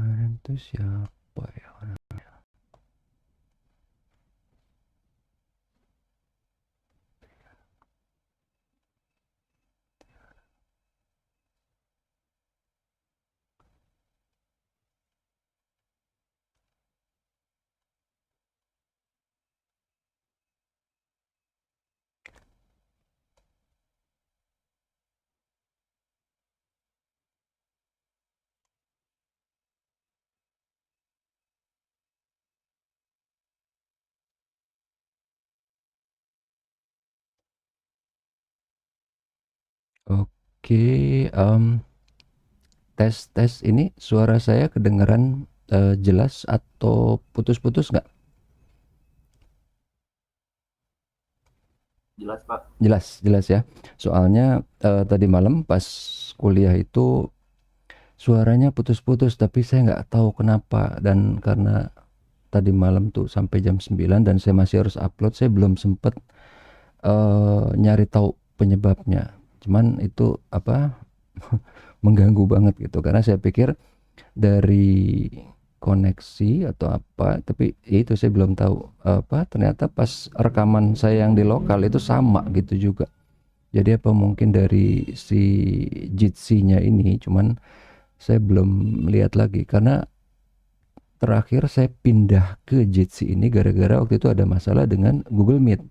Kemarin tuh siapa ya? Oke, tes ini suara saya kedengeran jelas atau putus-putus nggak? Jelas, Pak. Jelas, jelas ya. Soalnya tadi malam pas kuliah itu suaranya putus-putus, tapi saya nggak tahu kenapa. Dan karena tadi malam tuh sampai jam 9 dan saya masih harus upload, saya belum sempet nyari tahu penyebabnya. Cuman itu apa mengganggu banget gitu karena saya pikir dari koneksi atau apa, tapi itu saya belum tahu apa, ternyata pas rekaman saya yang di lokal itu sama gitu juga. Jadi apa mungkin dari si Jitsi-nya ini, cuman saya belum lihat lagi karena terakhir saya pindah ke Jitsi ini gara-gara waktu itu ada masalah dengan Google Meet.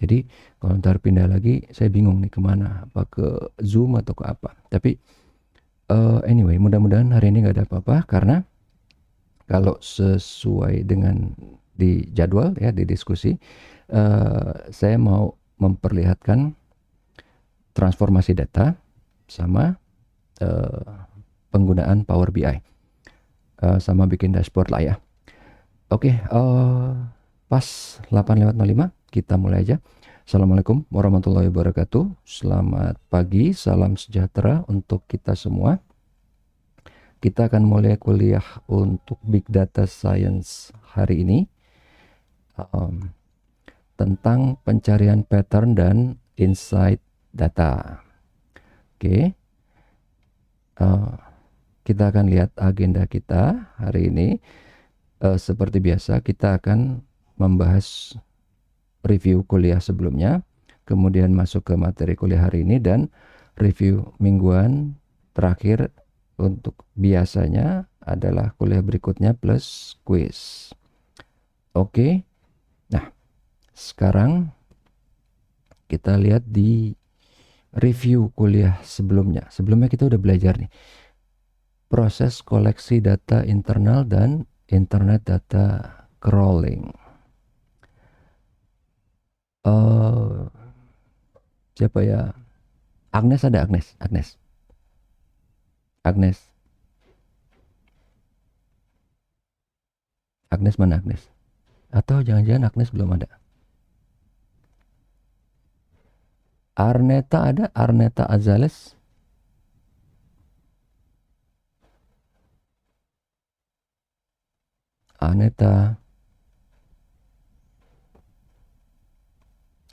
Jadi kalau ntar pindah lagi saya bingung nih kemana, apa ke Zoom atau ke apa. Tapi anyway, mudah-mudahan hari ini nggak ada apa-apa karena kalau sesuai dengan di jadwal ya di diskusi, saya mau memperlihatkan transformasi data sama eh, penggunaan Power BI, sama bikin dashboard lah ya. Oke, pas 8:05 kita mulai aja. Assalamualaikum warahmatullahi wabarakatuh. Selamat pagi, salam sejahtera untuk kita semua. Kita akan mulai kuliah untuk Big Data Science hari ini, um, tentang pencarian pattern dan insight data. Oke, kita akan lihat agenda kita hari ini. Seperti biasa, kita akan membahas review kuliah sebelumnya, kemudian masuk ke materi kuliah hari ini, dan review mingguan terakhir untuk biasanya adalah kuliah berikutnya plus quiz. Oke, nah sekarang kita lihat di review kuliah sebelumnya. Sebelumnya kita udah belajar nih proses koleksi data internal dan internet data crawling. Uh, Siapa ya? Agnes ada, Agnes. Agnes. Agnes. Agnes mana Agnes? Atau jangan-jangan Agnes belum ada? Arneta ada? Arneta Azales? Arneta.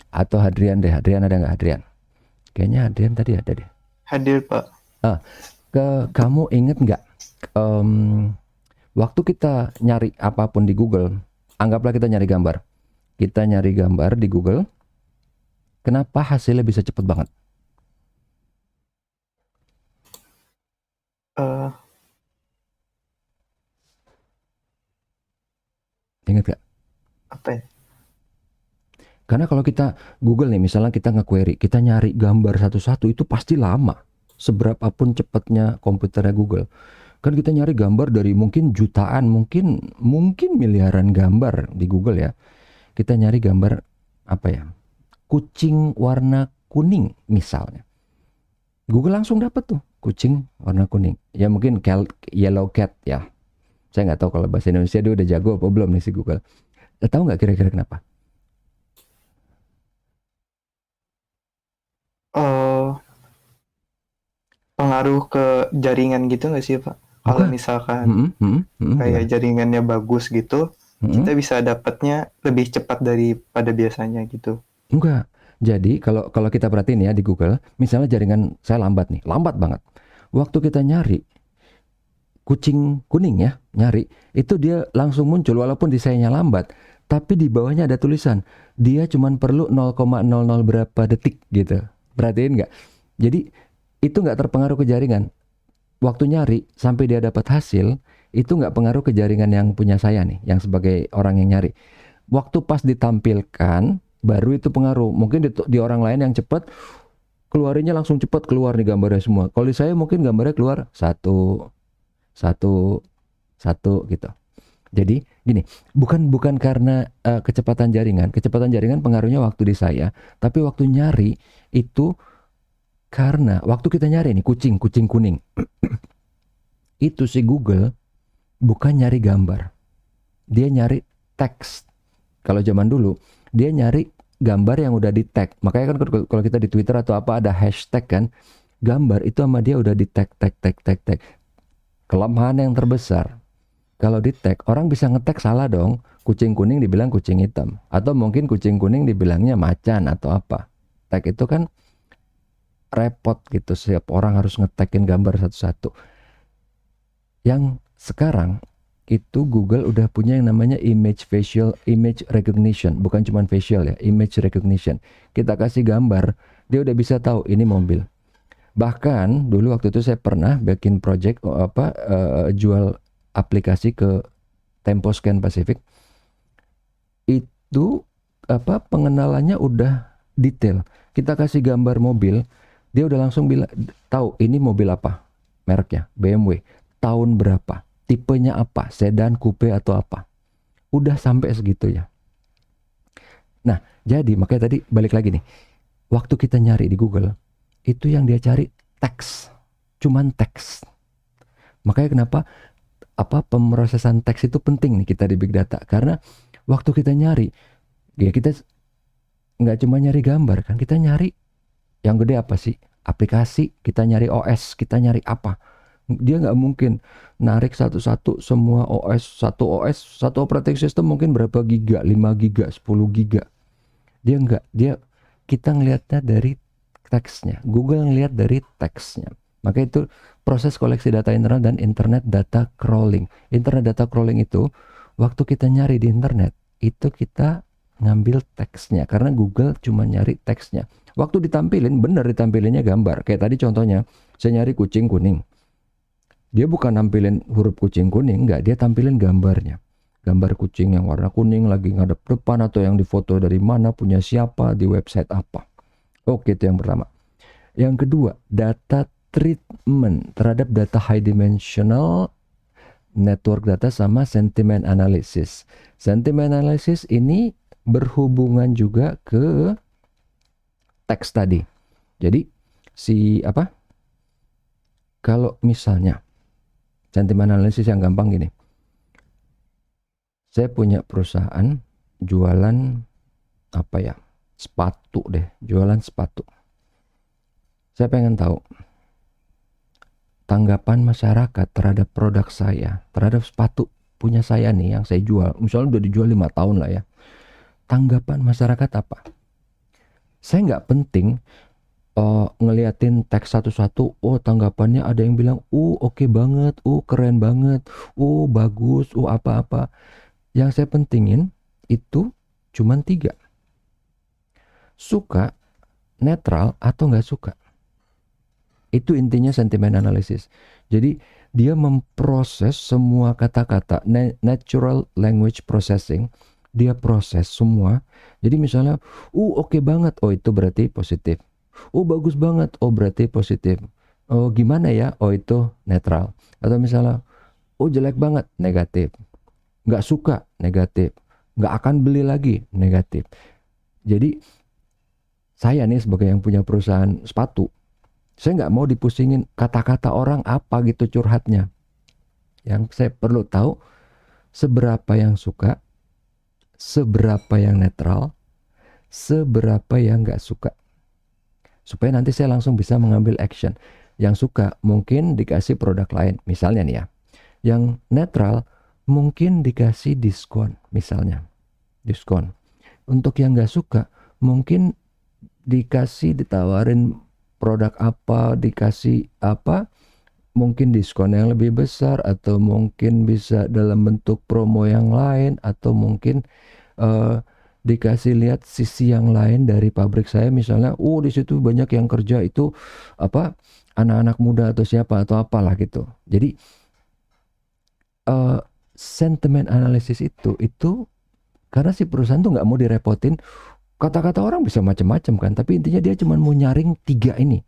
Atau Hadrian deh. Hadrian ada nggak Hadrian? Kayaknya Hadrian tadi ada deh. Hadir, Pak. Ah, kamu inget nggak? Em, Waktu kita nyari apapun di Google, anggaplah kita nyari gambar. Kita nyari gambar di Google, kenapa hasilnya bisa cepet banget? Eh, Ingat gak? apa ya? Karena kalau kita Google nih, misalnya kita nge-query, kita nyari gambar satu-satu itu pasti lama. Seberapapun cepatnya komputernya Google. Kan kita nyari gambar dari mungkin jutaan, mungkin miliaran gambar di Google ya. Kita nyari gambar apa ya? Kucing warna kuning misalnya. Google langsung dapat tuh kucing warna kuning. Ya mungkin yellow cat ya. Saya nggak tahu kalau bahasa Indonesia dia udah jago apa belum nih si Google. Tahu nggak kira-kira kenapa? Eh, pengaruh ke jaringan gitu nggak sih, Pak? Kalau Bukan. misalkan kayak Gimana? jaringannya bagus gitu, kita Mm-mm. bisa dapatnya lebih cepat daripada biasanya gitu. Enggak. Jadi kalau kalau kita perhatiin ya di Google, misalnya jaringan saya lambat nih, lambat banget. Waktu kita nyari, kucing kuning ya, nyari, itu dia langsung muncul walaupun desainnya lambat, tapi di bawahnya ada tulisan, dia cuman perlu 0,00 berapa detik gitu. Perhatiin nggak? Jadi itu nggak terpengaruh ke jaringan. Waktu nyari sampai dia dapat hasil, itu nggak pengaruh ke jaringan yang punya saya nih, yang sebagai orang yang nyari. Waktu pas ditampilkan, baru itu pengaruh. Mungkin di orang lain yang cepat, keluarinnya langsung cepat keluar nih gambarnya semua. Kalau di saya mungkin gambarnya keluar satu, satu, satu gitu. Jadi gini, bukan bukan karena kecepatan jaringan pengaruhnya waktu di saya, tapi waktu nyari itu karena waktu kita nyari nih kucing kuning, itu si Google bukan nyari gambar, dia nyari teks. Kalau zaman dulu dia nyari gambar yang udah di tag. Makanya kan kalau kita di Twitter atau apa ada hashtag kan, gambar itu sama dia udah di tag tag tag tag tag. Kelemahan yang terbesar, kalau di tag orang bisa ngetag salah dong. Kucing kuning dibilang kucing hitam, atau mungkin kucing kuning dibilangnya macan atau apa. Tag itu kan repot gitu, setiap orang harus ngetagin gambar satu-satu. Yang sekarang itu Google udah punya yang namanya image recognition, bukan cuma facial ya, image recognition. Kita kasih gambar, dia udah bisa tahu ini mobil. Bahkan dulu waktu itu saya pernah bikin project jual aplikasi ke Temposcan Pacific. Itu pengenalannya udah detail. Kita kasih gambar mobil, dia udah langsung bilang tahu ini mobil apa, mereknya BMW, tahun berapa, tipenya apa, sedan, coupe atau apa. Udah sampai segitu ya. Nah, jadi makanya tadi balik lagi nih. Waktu kita nyari di Google, itu yang dia cari teks. Cuman teks. Makanya kenapa pemrosesan teks itu penting nih kita di big data, karena waktu kita nyari, ya kita nggak cuma nyari gambar kan, kita nyari yang gede apa sih? Aplikasi, kita nyari OS, kita nyari apa? Dia nggak mungkin narik satu-satu semua OS, satu operating system mungkin berapa giga, 5 giga, 10 giga. Dia nggak, kita ngelihatnya dari teksnya. Google ngelihat dari teksnya. Maka itu proses koleksi data internal dan internet data crawling. Internet data crawling itu waktu kita nyari di internet, itu kita ngambil teksnya, karena Google cuma nyari teksnya. Waktu ditampilin, bener ditampilinnya gambar. Kayak tadi contohnya, saya nyari kucing kuning. Dia bukan nampilin huruf kucing kuning, enggak, dia tampilin gambarnya. Gambar kucing yang warna kuning lagi ngadep depan, atau yang difoto dari mana, punya siapa, di website apa. Oke, itu yang pertama. Yang kedua, data treatment terhadap data high dimensional network data sama sentiment analysis. Sentiment analysis ini berhubungan juga ke teks tadi. Jadi kalau misalnya sentiment analysis yang gampang gini. Saya punya perusahaan jualan sepatu deh, jualan sepatu. Saya pengen tahu tanggapan masyarakat terhadap produk saya, terhadap sepatu punya saya nih yang saya jual, misalnya udah dijual 5 tahun lah ya. Tanggapan masyarakat apa? Saya nggak penting ngeliatin teks satu-satu. Oh, tanggapannya ada yang bilang, oke banget, keren banget, bagus, apa-apa. Yang saya pentingin itu cuman 3. Suka, netral, atau nggak suka. Itu intinya sentiment analysis. Jadi dia memproses semua kata-kata, natural language processing. Dia proses semua. Jadi misalnya, oke banget, itu berarti positif. Bagus banget, berarti positif. Gimana ya, itu netral. Atau misalnya, jelek banget, negatif. Nggak suka, negatif. Nggak akan beli lagi, negatif. Jadi saya nih sebagai yang punya perusahaan sepatu, saya nggak mau dipusingin kata-kata orang apa gitu curhatnya. Yang saya perlu tahu seberapa yang suka, seberapa yang netral, seberapa yang nggak suka. Supaya nanti saya langsung bisa mengambil action. Yang suka mungkin dikasih produk lain, misalnya nih ya. Yang netral mungkin dikasih diskon, misalnya. Diskon. Untuk yang nggak suka mungkin ditawarin produk apa, dikasih mungkin diskon yang lebih besar, atau mungkin bisa dalam bentuk promo yang lain, atau mungkin eh, dikasih lihat sisi yang lain dari pabrik saya, misalnya di situ banyak yang kerja itu apa, anak-anak muda atau siapa atau apalah gitu. Jadi eh, sentimen analisis itu karena si perusahaan tuh nggak mau direpotin, kata-kata orang bisa macam-macam kan, tapi intinya dia cuma mau nyaring tiga ini,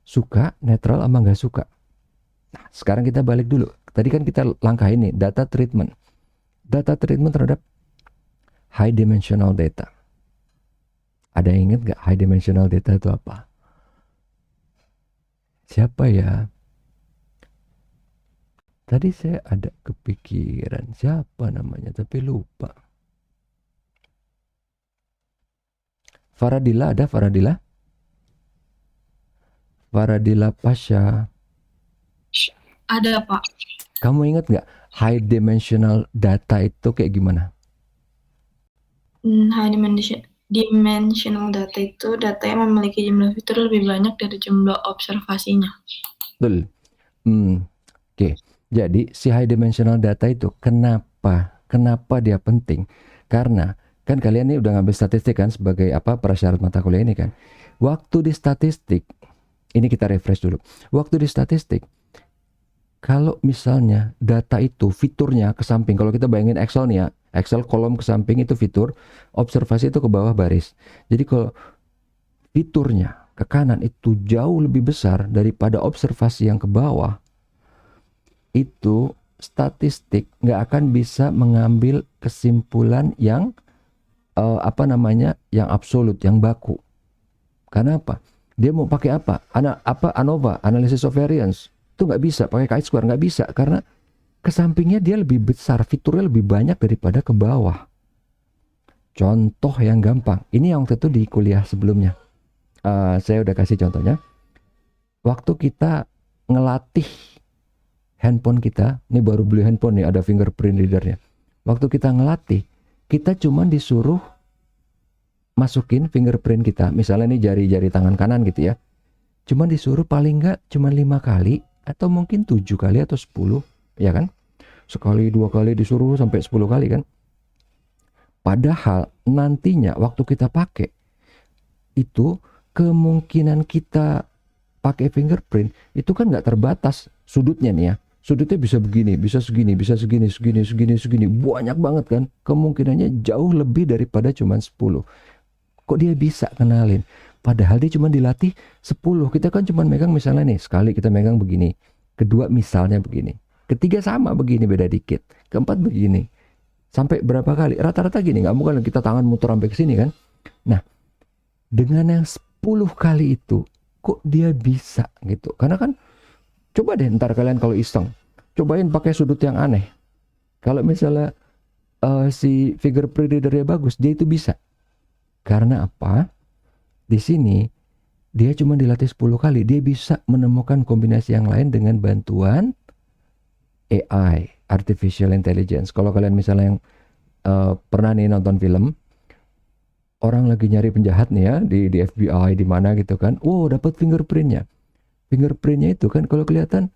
suka, netral, sama nggak suka. Nah, sekarang kita balik dulu, tadi kan kita langkah ini, data treatment terhadap high dimensional data. Ada yang ingat nggak high dimensional data itu apa? Siapa ya? Tadi saya ada kepikiran siapa namanya, tapi lupa. Faradila, ada Faradila? Faradila Pasha. Ada, Pak. Kamu ingat nggak high dimensional data itu kayak gimana? High dimensional data itu data yang memiliki jumlah fitur lebih banyak dari jumlah observasinya. Betul. Oke. Jadi si high dimensional data itu kenapa dia penting? Karena kan kalian ini udah ngambil statistik kan sebagai apa, prasyarat mata kuliah ini kan. Waktu di statistik, ini kita refresh dulu. Waktu di statistik, kalau misalnya data itu fiturnya ke samping, kalau kita bayangin Excel nih ya, Excel kolom ke samping itu fitur, observasi itu ke bawah baris. Jadi kalau fiturnya ke kanan itu jauh lebih besar daripada observasi yang ke bawah, itu statistik nggak akan bisa mengambil kesimpulan yang yang absolut, yang baku. Karena apa? Dia mau pakai apa? ANOVA, analysis of variance. Itu nggak bisa, pakai chi-square nggak bisa, karena ke sampingnya dia lebih besar, fiturnya lebih banyak daripada ke bawah. Contoh yang gampang, ini yang waktu itu di kuliah sebelumnya. Saya udah kasih contohnya. Waktu kita ngelatih handphone kita, ini baru beli handphone nih, ada fingerprint readernya. Waktu kita ngelatih, kita cuma disuruh masukin fingerprint kita, misalnya ini jari-jari tangan kanan gitu ya, cuma disuruh paling nggak cuma 5 kali, atau mungkin 7 kali atau 10, ya kan? Sekali, 2 kali disuruh sampai 10 kali kan? Padahal nantinya waktu kita pakai, itu kemungkinan kita pakai fingerprint itu kan nggak terbatas sudutnya nih ya. Sudutnya bisa begini, bisa segini, bisa segini, segini, segini, segini. Banyak banget kan. Kemungkinannya jauh lebih daripada cuma 10. Kok dia bisa kenalin? Padahal dia cuma dilatih 10. Kita kan cuma megang misalnya nih, sekali kita megang begini. Kedua misalnya begini. Ketiga sama begini, beda dikit. Keempat begini. Sampai berapa kali? Rata-rata gini, nggak mungkin kita tangan muter sampai ke sini kan. Nah, dengan yang 10 kali itu, kok dia bisa gitu? Karena kan, coba deh ntar kalian kalau iseng, cobain pakai sudut yang aneh. Kalau misalnya si fingerprint readernya bagus, dia itu bisa. Karena apa? Di sini dia cuma dilatih 10 kali, dia bisa menemukan kombinasi yang lain dengan bantuan AI, artificial intelligence. Kalau kalian misalnya yang pernah nih nonton film, orang lagi nyari penjahat nih ya di FBI di mana gitu kan, dapat fingerprintnya. Fingerprintnya itu kan kalau kelihatan,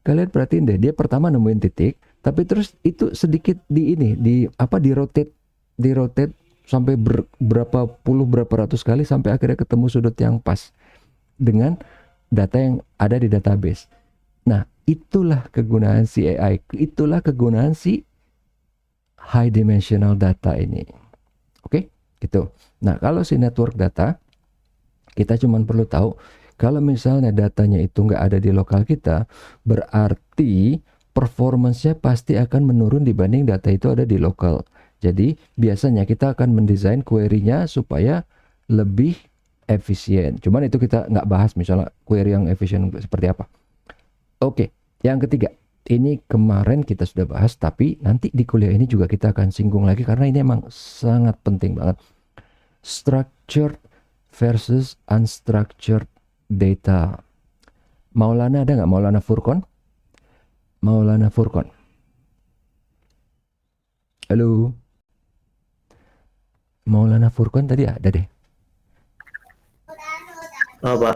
kalian perhatiin deh, dia pertama nemuin titik, tapi terus itu sedikit di rotate sampai berapa puluh, berapa ratus kali sampai akhirnya ketemu sudut yang pas dengan data yang ada di database. Nah, itulah kegunaan si AI, itulah kegunaan si high dimensional data ini. Oke, gitu. Nah, kalau si network data, kita cuma perlu tahu kalau misalnya datanya itu nggak ada di lokal kita, berarti performance-nya pasti akan menurun dibanding data itu ada di lokal. Jadi biasanya kita akan mendesain query-nya supaya lebih efisien. Cuman itu kita nggak bahas misalnya query yang efisien seperti apa. Oke, yang ketiga. Ini kemarin kita sudah bahas, tapi nanti di kuliah ini juga kita akan singgung lagi karena ini emang sangat penting banget. Structured versus unstructured data. Maulana ada nggak? Maulana Furqon? Maulana Furqon. Halo. Maulana Furqon tadi ada deh. Oh, Pak.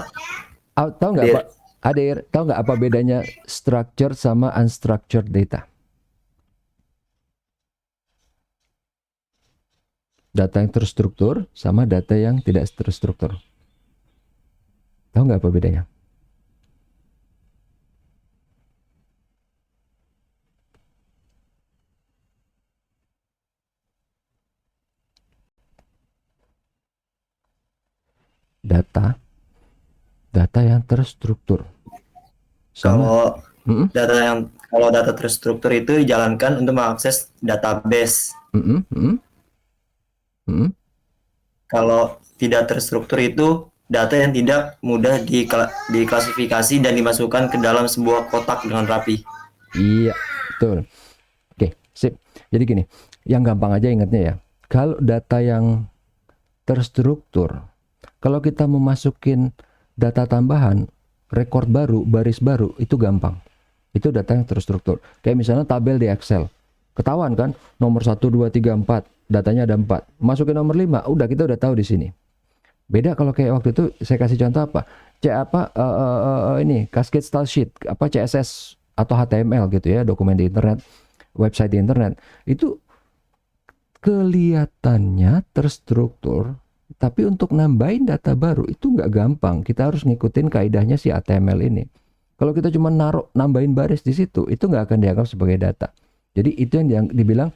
Tahu nggak Dia Pak? Adir, tahu nggak apa bedanya structured sama unstructured data? Data yang terstruktur sama data yang tidak terstruktur. Tahu nggak apa bedanya? Data yang terstruktur sama Kalau kalau data terstruktur itu dijalankan untuk mengakses database. Kalau tidak terstruktur itu data yang tidak mudah diklasifikasi dan dimasukkan ke dalam sebuah kotak dengan rapi. Iya, betul. Oke, sip. Jadi gini, yang gampang aja ingatnya ya. Kalau data yang terstruktur, kalau kita memasukin data tambahan, rekor baru, baris baru, itu gampang. Itu data yang terstruktur. Kayak misalnya tabel di Excel. Ketahuan kan, nomor 1, 2, 3, 4, datanya ada 4. Masukin nomor 5, udah kita udah tahu di sini. Beda kalau kayak waktu itu saya kasih contoh apa? Ini Cascade Style Sheet, apa CSS atau HTML gitu ya, dokumen di internet, website di internet. Itu kelihatannya terstruktur, tapi untuk nambahin data baru itu nggak gampang. Kita harus ngikutin kaidahnya si HTML ini. Kalau kita cuma nambahin baris di situ, itu nggak akan dianggap sebagai data. Jadi itu yang dibilang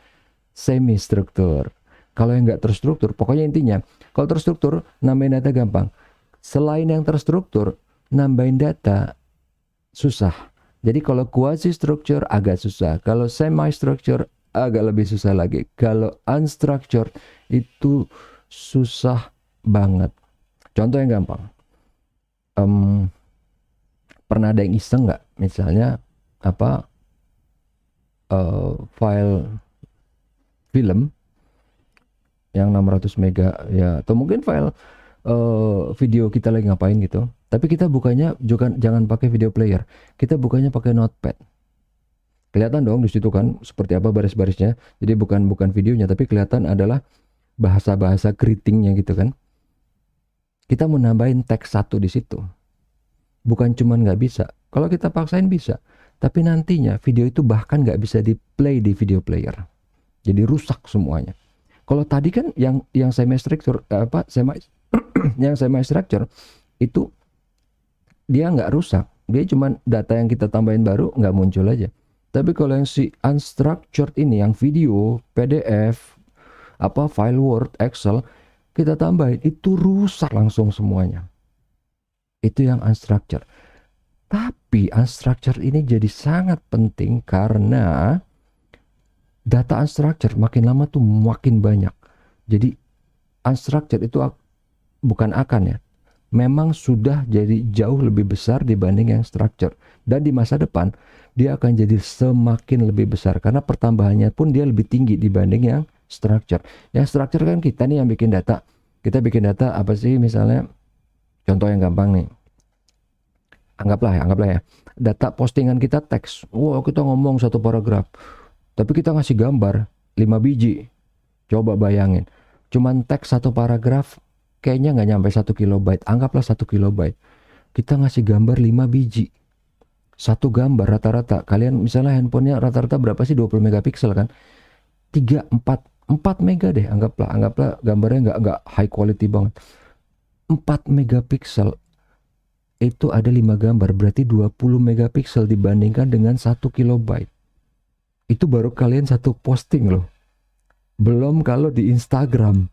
semi struktur. Kalau yang nggak terstruktur, pokoknya intinya, kalau terstruktur nambahin data gampang. Selain yang terstruktur, nambahin data susah. Jadi kalau quasi structure agak susah. Kalau semi structure agak lebih susah lagi. Kalau unstructured itu susah banget. Contoh yang gampang. Pernah ada yang iseng nggak? Misalnya apa? File film yang 600 mega ya, atau mungkin file video kita lagi ngapain gitu. Tapi kita bukanya jangan pakai video player. Kita bukanya pakai notepad. Kelihatan dong di situ kan seperti apa baris-barisnya. Jadi bukan videonya, tapi kelihatan adalah bahasa-bahasa greetingnya gitu kan. Kita mau nambahin teks satu di situ. Bukan cuman nggak bisa. Kalau kita paksain bisa. Tapi nantinya video itu bahkan nggak bisa di play di video player. Jadi rusak semuanya. Kalau tadi kan yang semi structure yang semi structure itu dia nggak rusak. Dia cuman data yang kita tambahin baru nggak muncul aja. Tapi kalau yang si unstructured ini, yang video, PDF, file Word, Excel, kita tambahin, itu rusak langsung semuanya. Itu yang unstructured. Tapi unstructured ini jadi sangat penting karena data unstructured makin lama tuh makin banyak. Jadi unstructured itu bukan akan ya. Memang sudah jadi jauh lebih besar dibanding yang structured. Dan di masa depan dia akan jadi semakin lebih besar karena pertambahannya pun dia lebih tinggi dibanding yang structured. Yang structured kan kita nih yang bikin data. Kita bikin data apa sih, misalnya contoh yang gampang nih. Anggaplah ya. Data postingan kita teks. Wow, kita ngomong satu paragraf. Tapi kita ngasih gambar 5 biji. Coba bayangin. Cuman teks satu paragraf kayaknya nggak nyampe 1 kilobyte. Anggaplah 1 kilobyte. Kita ngasih gambar 5 biji. Satu gambar rata-rata. Kalian misalnya handphonenya rata-rata berapa sih? 20 megapiksel kan? 3, 4 mega deh. Anggaplah gambarnya nggak high quality banget. 4 megapiksel. Itu ada 5 gambar. Berarti 20 megapiksel dibandingkan dengan 1 kilobyte. Itu baru kalian satu posting loh. Belum kalau di Instagram.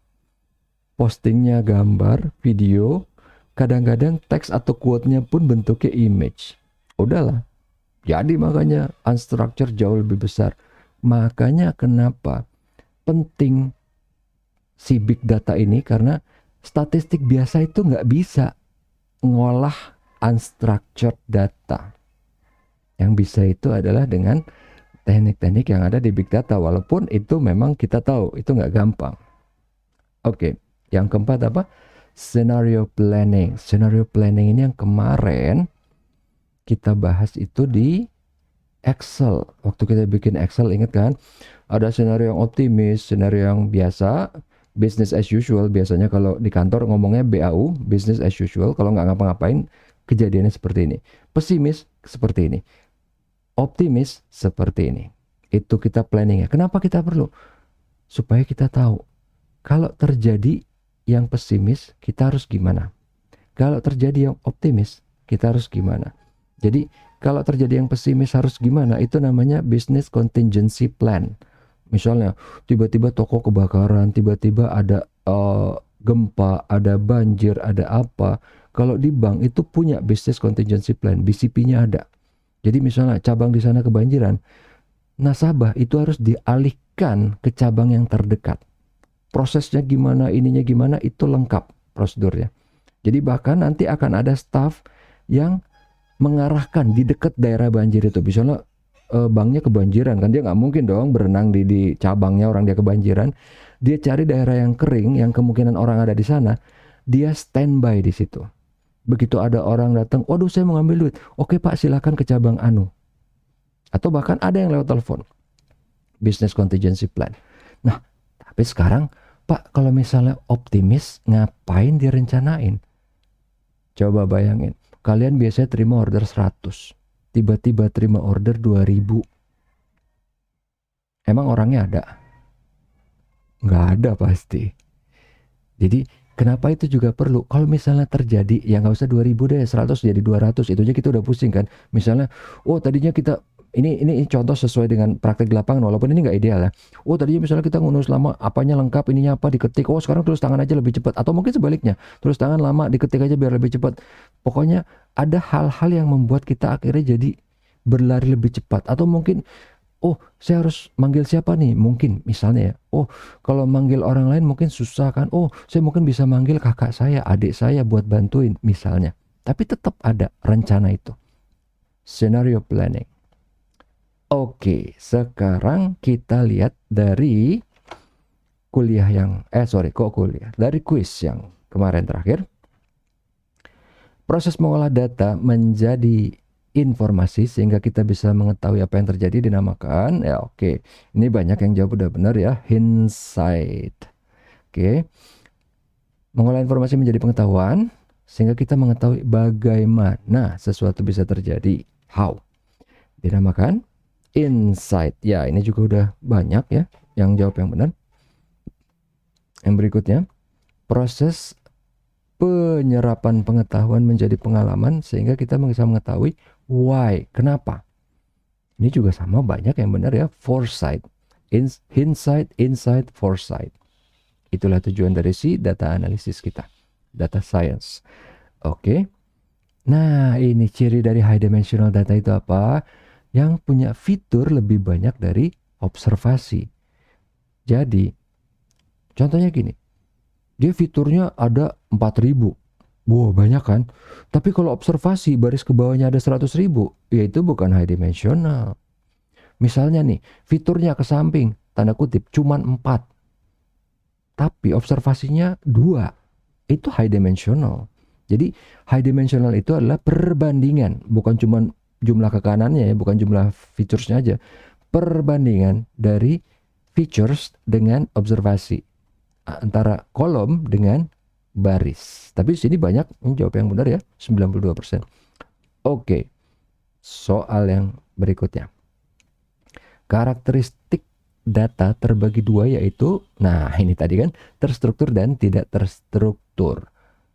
Postingnya gambar, video, kadang-kadang teks atau quote-nya pun bentuknya image. Udahlah. Jadi makanya unstructured jauh lebih besar. Makanya kenapa penting si big data ini, karena statistik biasa itu nggak bisa ngolah unstructured data. Yang bisa itu adalah dengan teknik-teknik yang ada di big data, walaupun itu memang kita tahu itu nggak gampang. Oke, yang keempat apa? Scenario planning. Scenario planning ini yang kemarin kita bahas itu di Excel. Waktu kita bikin Excel, ingat kan? Ada scenario yang optimis, scenario yang biasa, business as usual. Biasanya kalau di kantor ngomongnya BAU, business as usual. Kalau nggak ngapa-ngapain, kejadiannya seperti ini. Pesimis seperti ini. Optimis seperti ini. Itu kita planningnya. Kenapa kita perlu? Supaya kita tahu kalau terjadi yang pesimis, kita harus gimana. Kalau terjadi yang optimis, kita harus gimana. Jadi kalau terjadi yang pesimis harus gimana, itu namanya business contingency plan. Misalnya tiba-tiba toko kebakaran, tiba-tiba ada gempa, ada banjir, ada apa. Kalau di bank itu punya business contingency plan, BCP-nya ada. Jadi misalnya cabang di sana kebanjiran, nasabah itu harus dialihkan ke cabang yang terdekat. Prosesnya gimana, ininya gimana, itu lengkap prosedurnya. Jadi bahkan nanti akan ada staff yang mengarahkan di dekat daerah banjir itu. Misalnya banknya kebanjiran, kan dia nggak mungkin dong berenang di cabangnya orang dia kebanjiran. Dia cari daerah yang kering, yang kemungkinan orang ada di sana, dia standby di situ. Begitu ada orang datang, waduh saya mau ngambil duit, oke Pak silakan ke cabang anu. Atau bahkan ada yang lewat telepon, business contingency plan. Nah, tapi sekarang Pak kalau misalnya optimis, ngapain direncanain? Coba bayangin, kalian biasanya terima order 100, tiba-tiba terima order 2000. Emang orangnya ada? Nggak ada pasti. Jadi kenapa itu juga perlu? Kalau misalnya terjadi, ya nggak usah 2000 deh, 100 jadi 200, itu aja kita udah pusing kan. Misalnya, oh tadinya kita, ini contoh sesuai dengan praktek di lapangan, walaupun ini nggak ideal ya. Oh tadinya misalnya kita ngurus lama, apanya lengkap, ininya apa, diketik, oh sekarang tulis tangan aja lebih cepat. Atau mungkin sebaliknya, tulis tangan lama, diketik aja biar lebih cepat. Pokoknya ada hal-hal yang membuat kita akhirnya jadi berlari lebih cepat. Atau mungkin, oh saya harus manggil siapa nih, mungkin misalnya ya, oh kalau manggil orang lain mungkin susah kan, oh saya mungkin bisa manggil kakak saya, adik saya buat bantuin misalnya. Tapi tetap ada rencana itu, scenario planning. Oke, sekarang kita lihat dari kuliah yang, dari kuis yang kemarin terakhir. Proses mengolah data menjadi informasi sehingga kita bisa mengetahui apa yang terjadi dinamakan, ya oke. Ini banyak yang jawab udah benar ya, insight. Oke. Mengolah informasi menjadi pengetahuan sehingga kita mengetahui bagaimana sesuatu bisa terjadi. How? Dinamakan insight. Ya, ini juga udah banyak ya yang jawab yang benar. Yang berikutnya, proses penyerapan pengetahuan menjadi pengalaman sehingga kita bisa mengetahui why, kenapa. Ini juga sama, banyak yang benar ya, foresight. Hindsight, insight, foresight. Itulah tujuan dari si data analisis kita, data science. Oke. Nah, ini ciri dari high dimensional data itu apa? Yang punya fitur lebih banyak dari observasi. Jadi, contohnya gini, dia fiturnya ada 4000. Wow, banyak kan? Tapi kalau observasi baris ke bawahnya ada 100.000, ya itu bukan high dimensional. Misalnya nih, fiturnya ke samping, tanda kutip, cuman 4. Tapi observasinya 2. Itu high dimensional. Jadi, high dimensional itu adalah perbandingan, bukan cuman jumlah ke kanannya ya, bukan jumlah featuresnya aja. Perbandingan dari features dengan observasi. Antara kolom dengan baris. Tapi sini banyak jawab yang benar ya, 92%. Oke. Soal yang berikutnya. Karakteristik data terbagi dua yaitu, nah ini tadi kan, terstruktur dan tidak terstruktur.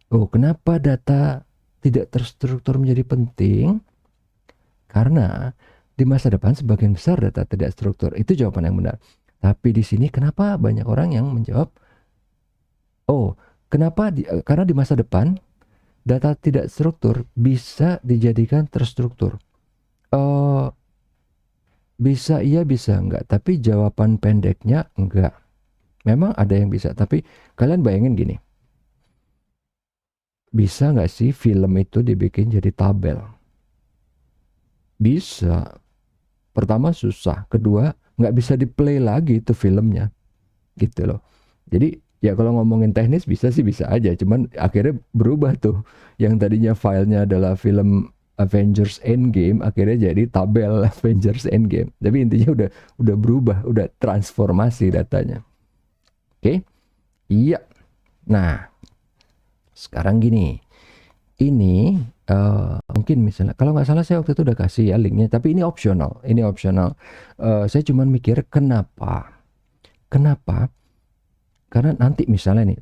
Oh, kenapa data tidak terstruktur menjadi penting? Karena di masa depan sebagian besar data tidak struktur. Itu jawaban yang benar. Tapi di sini kenapa banyak orang yang menjawab, oh, kenapa? Karena di masa depan data tidak struktur bisa dijadikan terstruktur. Bisa iya, bisa enggak. Tapi jawaban pendeknya enggak. Memang ada yang bisa. Tapi kalian bayangin gini. Bisa enggak sih film itu dibikin jadi tabel? Bisa. Pertama susah. Kedua nggak bisa di play lagi itu filmnya. Gitu loh. Jadi ya kalau ngomongin teknis bisa sih, bisa aja. Cuman akhirnya berubah tuh. Yang tadinya filenya adalah film Avengers Endgame, akhirnya jadi tabel Avengers Endgame. Tapi intinya udah berubah, udah transformasi datanya. Oke? Iya. Nah, sekarang gini. ini mungkin misalnya kalau nggak salah saya waktu itu udah kasih ya linknya, tapi ini opsional. Saya cuman mikir kenapa? Karena nanti misalnya nih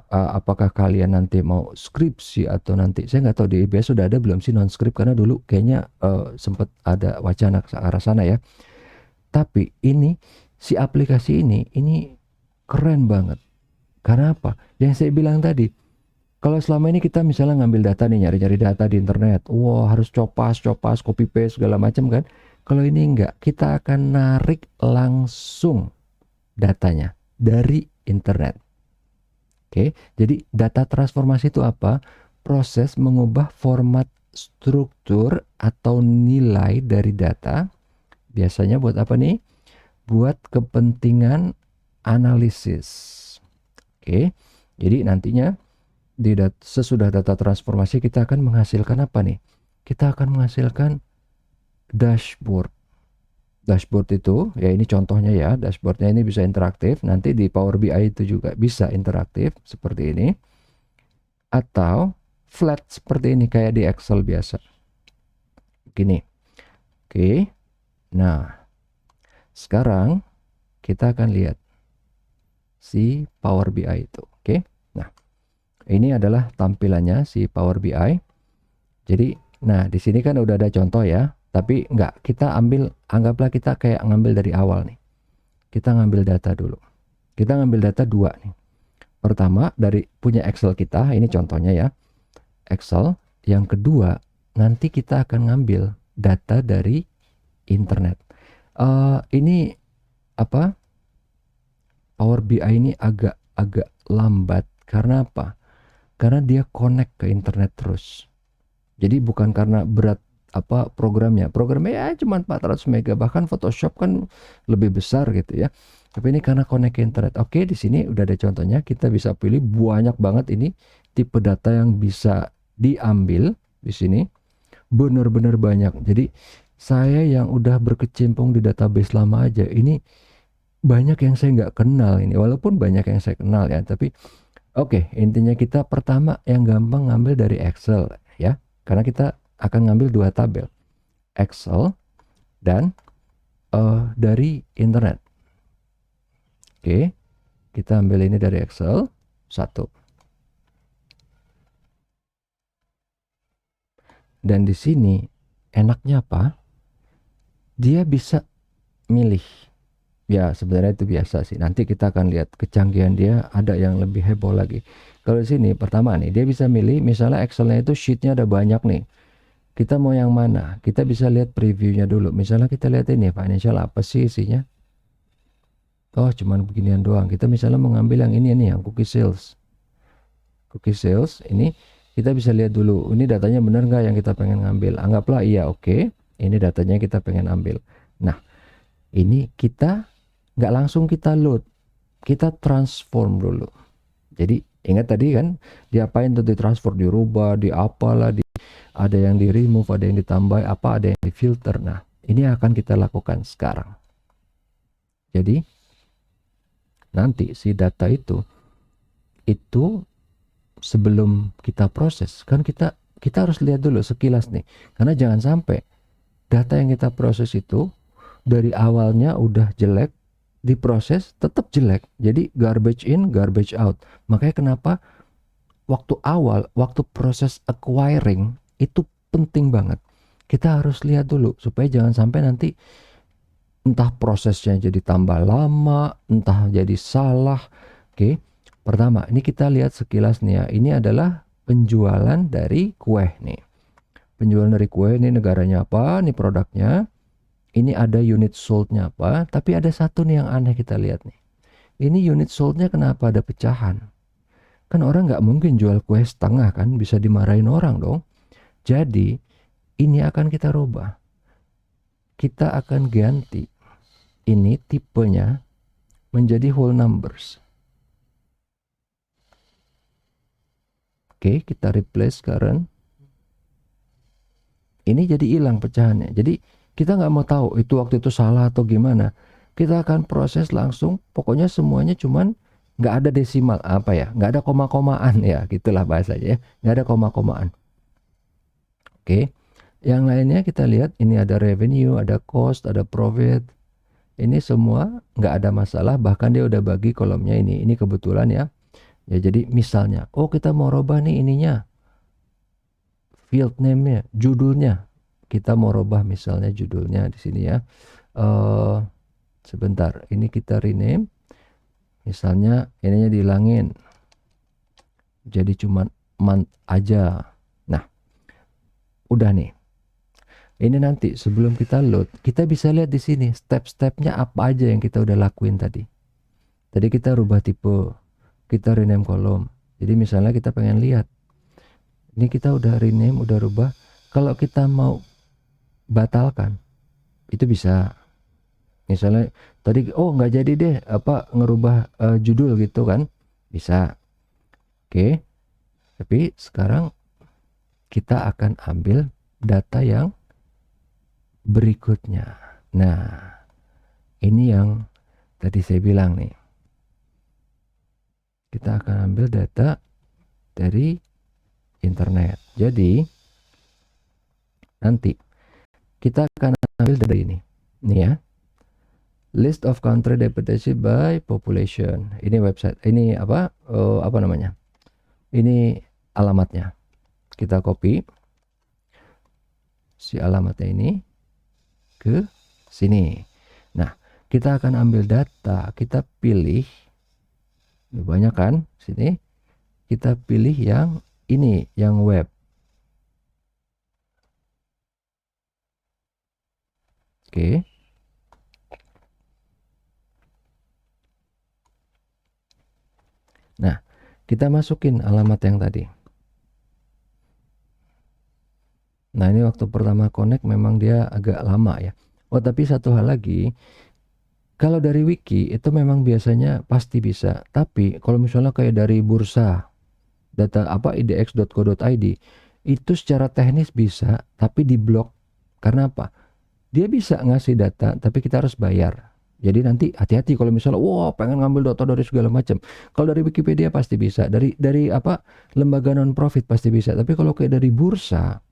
apakah kalian nanti mau skripsi atau nanti saya nggak tahu di IBS sudah ada belum sih non skrip, karena dulu kayaknya sempat ada wacana ke arah sana ya. Tapi ini si aplikasi ini keren banget. Karena apa? Yang saya bilang tadi, kalau selama ini kita misalnya ngambil data nih, nyari-nyari data di internet, wah harus copas, copy paste segala macam kan. Kalau ini enggak, kita akan narik langsung datanya dari internet. Oke, jadi data transformasi itu apa? Proses mengubah format struktur atau nilai dari data. Biasanya buat apa nih? Buat kepentingan analisis. Oke, jadi nantinya sesudah data transformasi kita akan menghasilkan apa nih? Kita akan menghasilkan dashboard. Dashboard itu, ya ini contohnya ya, dashboardnya ini bisa interaktif, nanti di Power BI itu juga bisa interaktif seperti ini, atau flat seperti ini kayak di Excel biasa. Gini. Oke, nah sekarang kita akan lihat si Power BI itu. Oke, nah ini adalah tampilannya si Power BI. Jadi, nah di sini kan udah ada contoh ya. Tapi enggak, kita anggaplah kita kayak ngambil dari awal nih. Kita ngambil data dulu. Kita ngambil data 2 nih. Pertama dari punya Excel kita, ini contohnya ya. Excel. Yang kedua, nanti kita akan ngambil data dari internet. Ini apa? Power BI ini agak lambat. Karena apa? Karena dia connect ke internet terus. Jadi bukan karena berat programnya ya cuma 400 mega, bahkan Photoshop kan lebih besar gitu ya, tapi ini karena connect ke internet. Oke, di sini udah ada contohnya, kita bisa pilih banyak banget ini tipe data yang bisa diambil di sini, benar-benar banyak. Jadi saya yang udah berkecimpung di database lama aja ini banyak yang saya nggak kenal ini, walaupun banyak yang saya kenal ya, tapi oke, intinya kita pertama yang gampang ngambil dari Excel ya, karena kita akan ngambil 2 tabel, Excel dan dari internet. Oke, kita ambil ini dari Excel 1. Dan di sini enaknya apa? Dia bisa milih. Ya sebenarnya itu biasa sih. Nanti kita akan lihat kecanggihan dia, ada yang lebih heboh lagi. Kalau di sini pertama nih, dia bisa milih misalnya Excelnya itu sheetnya ada banyak nih. Kita mau yang mana? Kita bisa lihat previewnya dulu. Misalnya kita lihat ini financial apa sih isinya? Oh, cuman beginian doang. Kita misalnya mengambil yang ini nih, yang cookie sales. Cookie sales ini kita bisa lihat dulu. Ini datanya benar nggak yang kita pengen ngambil? Anggaplah iya, oke. Ini datanya kita pengen ambil. Nah, ini kita nggak langsung kita load. Kita transform dulu. Jadi ingat tadi kan, diapain tuh, ditransfer, dirubah, diapalah, ada yang di remove, ada yang ditambah, ada yang di filter. Nah, ini akan kita lakukan sekarang. Jadi nanti si data itu sebelum kita proses kan kita harus lihat dulu sekilas nih, karena jangan sampai data yang kita proses itu dari awalnya udah jelek, diproses tetap jelek, jadi garbage in garbage out. Makanya kenapa waktu proses acquiring itu penting banget, kita harus lihat dulu supaya jangan sampai nanti entah prosesnya jadi tambah lama, entah jadi salah. Oke, pertama ini kita lihat sekilas nih ya, ini adalah penjualan dari kue nih. Penjualan dari kue ini negaranya apa, nih produknya, ini ada unit sold-nya apa. Tapi ada satu nih yang aneh, kita lihat nih, ini unit sold-nya kenapa ada pecahan? Kan orang nggak mungkin jual kue setengah kan, bisa dimarahin orang dong. Jadi ini akan kita rubah, kita akan ganti ini tipenya menjadi whole numbers. Oke, kita replace current. Ini jadi hilang pecahannya. Jadi kita nggak mau tahu itu waktu itu salah atau gimana. Kita akan proses langsung, pokoknya semuanya cuman nggak ada desimal, nggak ada koma-komaan ya, gitulah bahasanya ya, nggak ada koma-komaan. Oke. Yang lainnya kita lihat ini ada revenue, ada cost, ada profit. Ini semua nggak ada masalah, bahkan dia udah bagi kolomnya ini. Ini kebetulan ya. Ya jadi misalnya, oh kita mau robah nih ininya, field name-nya, judulnya. Kita mau robah misalnya judulnya di sini ya. Sebentar, ini kita rename. Misalnya ininya dihilangin. Jadi cuma month aja. Nah, udah nih. Ini nanti sebelum kita load, kita bisa lihat di sini step-stepnya apa aja yang kita udah lakuin tadi. Tadi kita rubah tipe, kita rename kolom. Jadi misalnya kita pengen lihat, ini kita udah rename, udah rubah. Kalau kita mau batalkan, itu bisa. Misalnya tadi, oh nggak jadi deh, ngerubah judul gitu kan, bisa. Oke, tapi sekarang kita akan ambil data yang berikutnya. Nah, ini yang tadi saya bilang nih. Kita akan ambil data dari internet. Jadi, nanti kita akan ambil dari ini. Ini ya. List of country deputation by population. Ini website. Ini apa namanya? Ini alamatnya. Kita copy si alamatnya ini ke sini. Nah, kita akan ambil data, kita pilih, banyak kan sini, kita pilih yang ini, yang web. Oke. Nah, kita masukin alamat yang tadi. Nah, ini waktu pertama connect memang dia agak lama ya. Oh, tapi satu hal lagi, kalau dari wiki itu memang biasanya pasti bisa. Tapi kalau misalnya kayak dari bursa, data idx.co.id, itu secara teknis bisa, tapi diblok. Karena apa? Dia bisa ngasih data, tapi kita harus bayar. Jadi nanti hati-hati kalau misalnya, wah pengen ngambil data dari segala macam. Kalau dari Wikipedia pasti bisa, dari lembaga non profit pasti bisa. Tapi kalau kayak dari bursa,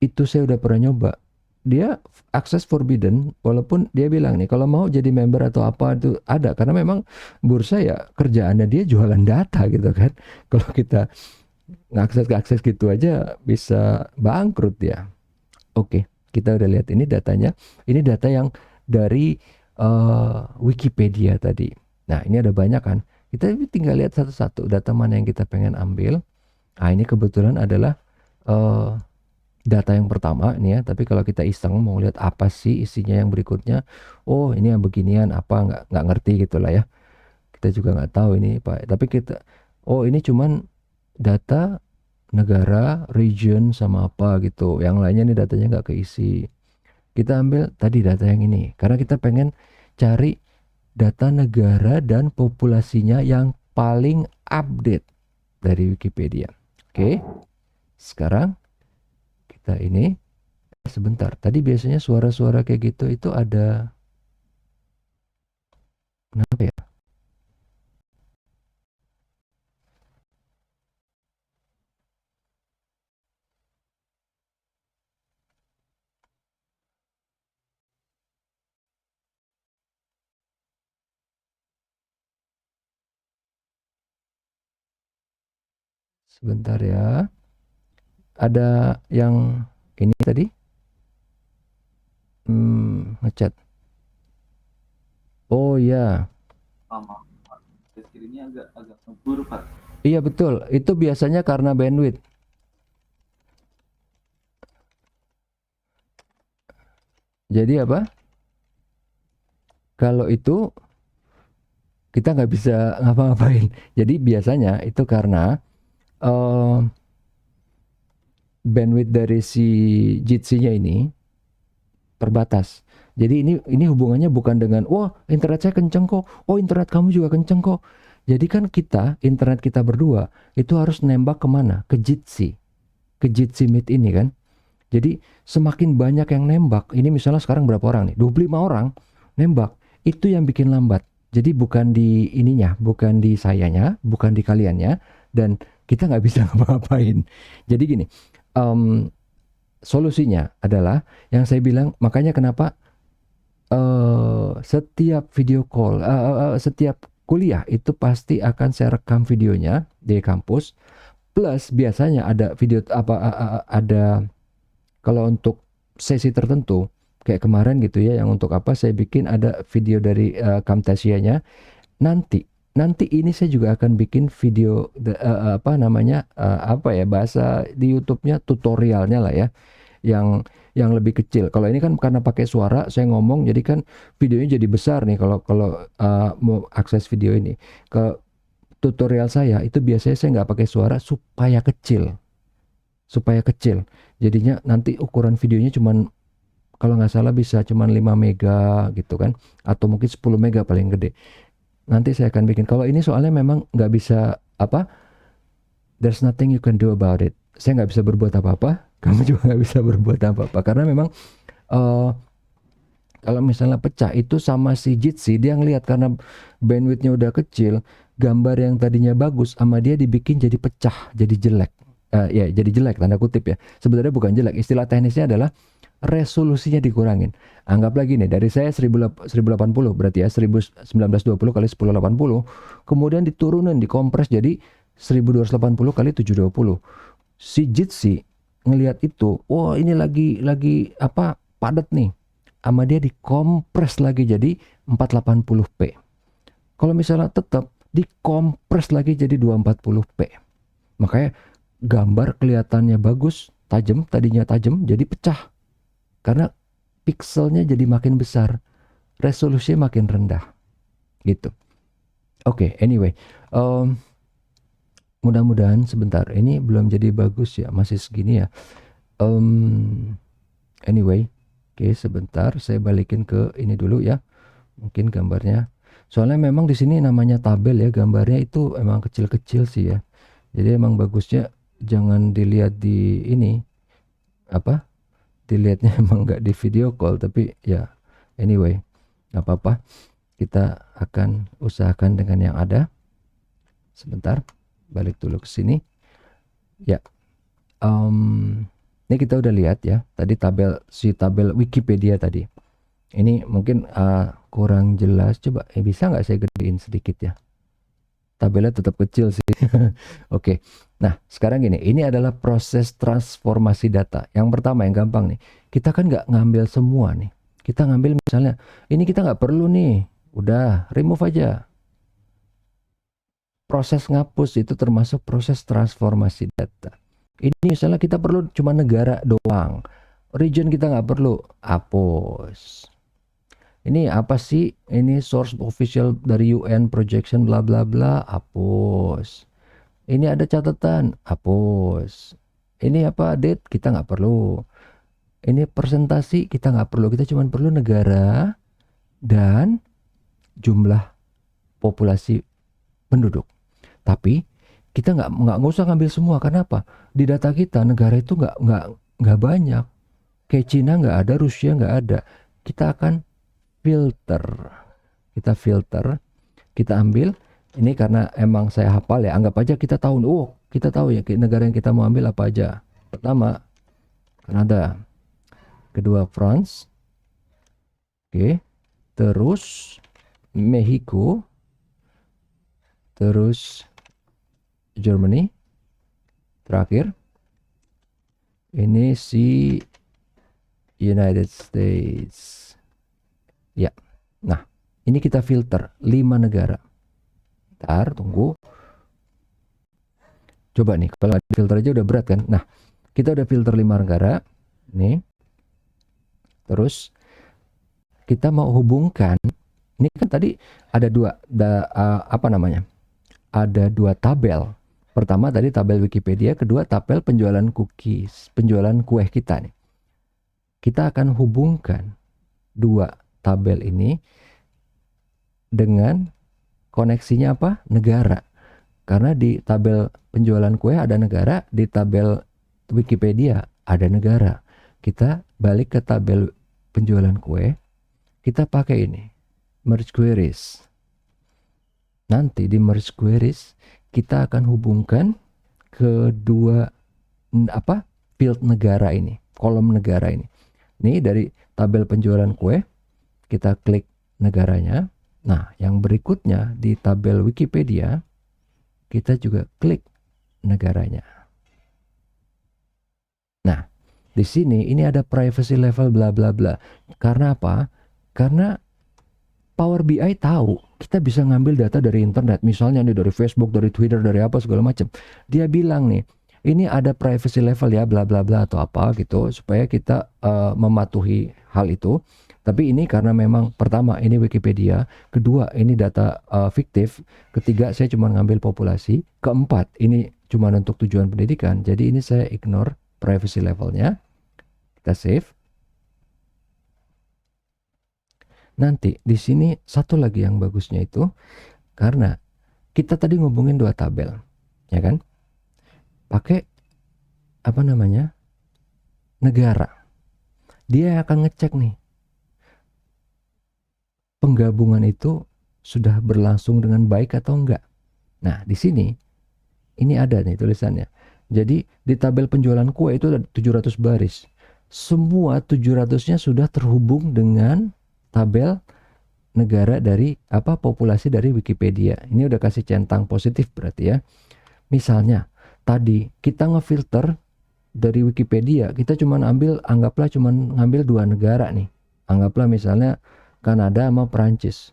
itu saya udah pernah nyoba. Dia akses forbidden, walaupun dia bilang nih kalau mau jadi member atau apa itu ada, karena memang bursa ya kerjaannya dia jualan data gitu kan. Kalau kita ngakses gitu aja bisa bangkrut ya. Oke, kita udah lihat ini datanya. Ini data yang dari Wikipedia tadi. Nah, ini ada banyak kan. Kita tinggal lihat satu-satu data mana yang kita pengen ambil. Nah, ini kebetulan adalah data yang pertama ini ya, tapi kalau kita iseng mau lihat apa sih isinya yang berikutnya, oh ini yang beginian apa nggak ngerti gitulah ya, kita juga nggak tahu ini Pak, tapi kita ini cuman data negara, region sama apa gitu, yang lainnya nih datanya nggak keisi. Kita ambil tadi data yang ini karena kita pengen cari data negara dan populasinya yang paling update dari Wikipedia. Oke, sekarang kita ini sebentar, tadi biasanya suara-suara kayak gitu itu ada kenapa ya? Sebentar ya. Ada yang ini tadi ngechat. Oh ya. Ini agak ngebur Pak. Iya betul, itu biasanya karena bandwidth. Jadi apa? Kalau itu kita nggak bisa ngapa-ngapain. Jadi biasanya itu karena bandwidth dari si Jitsi-nya ini terbatas. Jadi ini hubungannya bukan dengan wah internet saya kenceng kok, oh internet kamu juga kenceng kok. Jadi kan internet kita berdua itu harus nembak kemana? Ke Jitsi Meet ini kan. Jadi semakin banyak yang nembak, ini misalnya sekarang berapa orang nih? 25 orang nembak, itu yang bikin lambat. Jadi bukan di ininya, bukan di sayanya, bukan di kaliannya, dan kita nggak bisa ngapa-ngapain. Jadi gini, solusinya adalah yang saya bilang, makanya kenapa setiap video call, setiap kuliah itu pasti akan saya rekam videonya di kampus. Plus biasanya ada video ada kalau untuk sesi tertentu kayak kemarin gitu ya, yang untuk apa saya bikin ada video dari Camtasia-nya. Nanti ini saya juga akan bikin video bahasa di YouTube-nya, tutorialnya lah ya, yang lebih kecil. Kalau ini kan karena pakai suara saya ngomong, jadi kan videonya jadi besar nih kalau mau akses video ini. Ke tutorial saya itu biasanya saya nggak pakai suara supaya kecil. Jadinya nanti ukuran videonya cuman, kalau nggak salah bisa cuman 5 mega gitu kan, atau mungkin 10 mega paling gede. Nanti saya akan bikin. Kalau ini soalnya memang nggak bisa there's nothing you can do about it. Saya nggak bisa berbuat apa-apa, kamu juga nggak bisa berbuat apa-apa, karena memang kalau misalnya pecah itu sama si Jitsi, dia ngelihat karena bandwidthnya udah kecil, gambar yang tadinya bagus sama dia dibikin jadi pecah, jadi jelek. Ya jadi jelek tanda kutip ya. Sebenarnya bukan jelek, istilah teknisnya adalah resolusinya dikurangin. Anggap lagi nih, dari saya 1080 berarti ya 1920 kali 1080, kemudian diturunin, dikompres jadi 1280 kali 720. Si Jitsi ngelihat itu, wah ini lagi padat nih, sama dia dikompres lagi jadi 480p. Kalau misalnya tetap dikompres lagi jadi 240p, makanya gambar kelihatannya bagus, tajam, tadinya tajam jadi pecah karena pixelnya jadi makin besar, resolusinya makin rendah gitu. Oke, anyway, mudah-mudahan sebentar, ini belum jadi bagus ya, masih segini ya. Anyway, oke, sebentar saya balikin ke ini dulu ya, mungkin gambarnya, soalnya memang di sini namanya tabel ya, gambarnya itu emang kecil-kecil sih ya, jadi emang bagusnya jangan dilihat di ini dilihatnya emang nggak di video call, tapi ya anyway nggak apa-apa, kita akan usahakan dengan yang ada. Sebentar, balik dulu ke sini ya. Ini kita udah lihat ya tadi tabel Wikipedia tadi. Ini mungkin kurang jelas, coba bisa nggak saya gedein sedikit ya, tabelnya tetap kecil sih. Oke. Nah, sekarang gini, ini adalah proses transformasi data. Yang pertama, yang gampang nih, kita kan nggak ngambil semua nih. Kita ngambil misalnya, ini kita nggak perlu nih, udah remove aja. Proses ngapus itu termasuk proses transformasi data. Ini misalnya kita perlu cuma negara doang, region kita nggak perlu, hapus. Ini apa sih? Ini source official dari UN projection bla bla bla, hapus. Ini ada catatan, hapus. Ini apa, date, kita nggak perlu. Ini presentasi, kita nggak perlu. Kita cuma perlu negara dan jumlah populasi penduduk. Tapi kita nggak usah ngambil semua. Kenapa? Di data kita negara itu nggak banyak. Kayak Cina nggak ada, Rusia nggak ada. Kita akan filter. Kita ambil. Ini karena emang saya hafal ya, anggap aja kita tahu, kita tahu ya negara yang kita mau ambil apa aja. Pertama, Kanada. Kedua, France. Oke. Terus, Mexico. Terus, Germany. Terakhir, ini si United States. Ya. Nah, ini kita filter 5 negara. Bentar, tunggu. Coba nih, kalau ada filter aja udah berat kan. Nah, kita udah filter 5 negara. Nih. Terus kita mau hubungkan. Ini kan tadi ada ada dua tabel. Pertama tadi tabel Wikipedia, kedua tabel penjualan cookies, penjualan kue kita nih. Kita akan hubungkan dua tabel ini dengan koneksinya apa? Negara. Karena di tabel penjualan kue ada negara, di tabel Wikipedia ada negara. Kita balik ke tabel penjualan kue, kita pakai ini, merge queries. Nanti di merge queries kita akan hubungkan kedua field negara ini. kolom negara ini. Nih dari tabel penjualan kue, kita klik negaranya. Nah, yang berikutnya di tabel Wikipedia, kita juga klik negaranya. Nah, di sini ini ada privacy level bla bla bla. Karena apa? Karena Power BI tahu kita bisa ngambil data dari internet, misalnya nih dari Facebook, dari Twitter, dari apa segala macam. Dia bilang nih, ini ada privacy level ya bla bla bla atau apa gitu supaya kita mematuhi hal itu. Tapi ini karena memang pertama ini Wikipedia, kedua ini data fiktif, ketiga saya cuma ngambil populasi, keempat ini cuma untuk tujuan pendidikan. Jadi ini saya ignore privacy levelnya. Kita save. Nanti di sini satu lagi yang bagusnya itu karena kita tadi ngomongin dua tabel, ya kan? Pakai apa namanya? Negara. Dia akan ngecek nih. Penggabungan itu sudah berlangsung dengan baik atau enggak. Nah, di sini ini ada nih tulisannya. Jadi di tabel penjualan kue itu ada 700 baris. Semua 700-nya sudah terhubung dengan tabel negara dari populasi dari Wikipedia. Ini udah kasih centang positif berarti ya. Misalnya tadi kita ngefilter dari Wikipedia, kita anggaplah cuman ngambil dua negara nih. Anggaplah misalnya Kanada sama Perancis.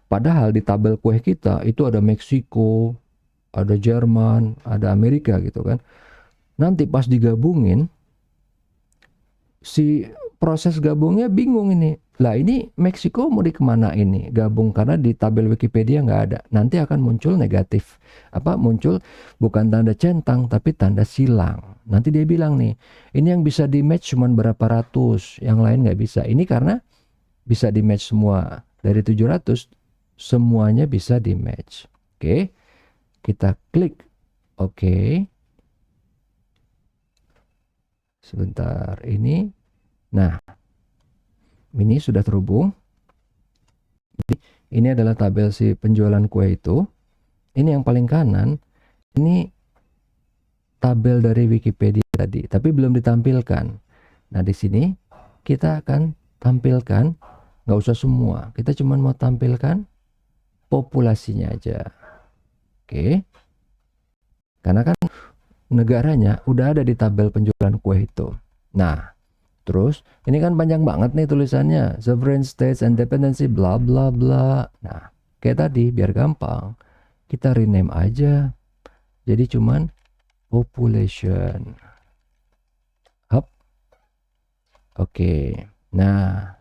Padahal di tabel kue kita itu ada Meksiko, ada Jerman, ada Amerika gitu kan. Nanti pas digabungin, si proses gabungnya bingung ini. Lah ini Meksiko mau dikemana ini gabung, karena di tabel Wikipedia nggak ada. Nanti akan muncul negatif. Muncul bukan tanda centang tapi tanda silang. Nanti dia bilang nih, ini yang bisa di match cuma berapa ratus, yang lain nggak bisa. Ini karena bisa di match semua. Dari 700 semuanya bisa di match. Oke. Kita klik oke. Sebentar ini. Nah, ini sudah terhubung. Ini adalah tabel si penjualan kue itu. Ini yang paling kanan. Ini tabel dari Wikipedia tadi, tapi belum ditampilkan. Nah, di sini kita akan tampilkan, nggak usah semua. Kita cuma mau tampilkan populasinya aja. Oke. Karena kan negaranya udah ada di tabel penjualan kue itu. Nah, terus ini kan panjang banget nih tulisannya, sovereign states and dependency bla bla bla. Nah, kayak tadi biar gampang, kita rename aja. Jadi cuman population. Hop. Oke. Nah,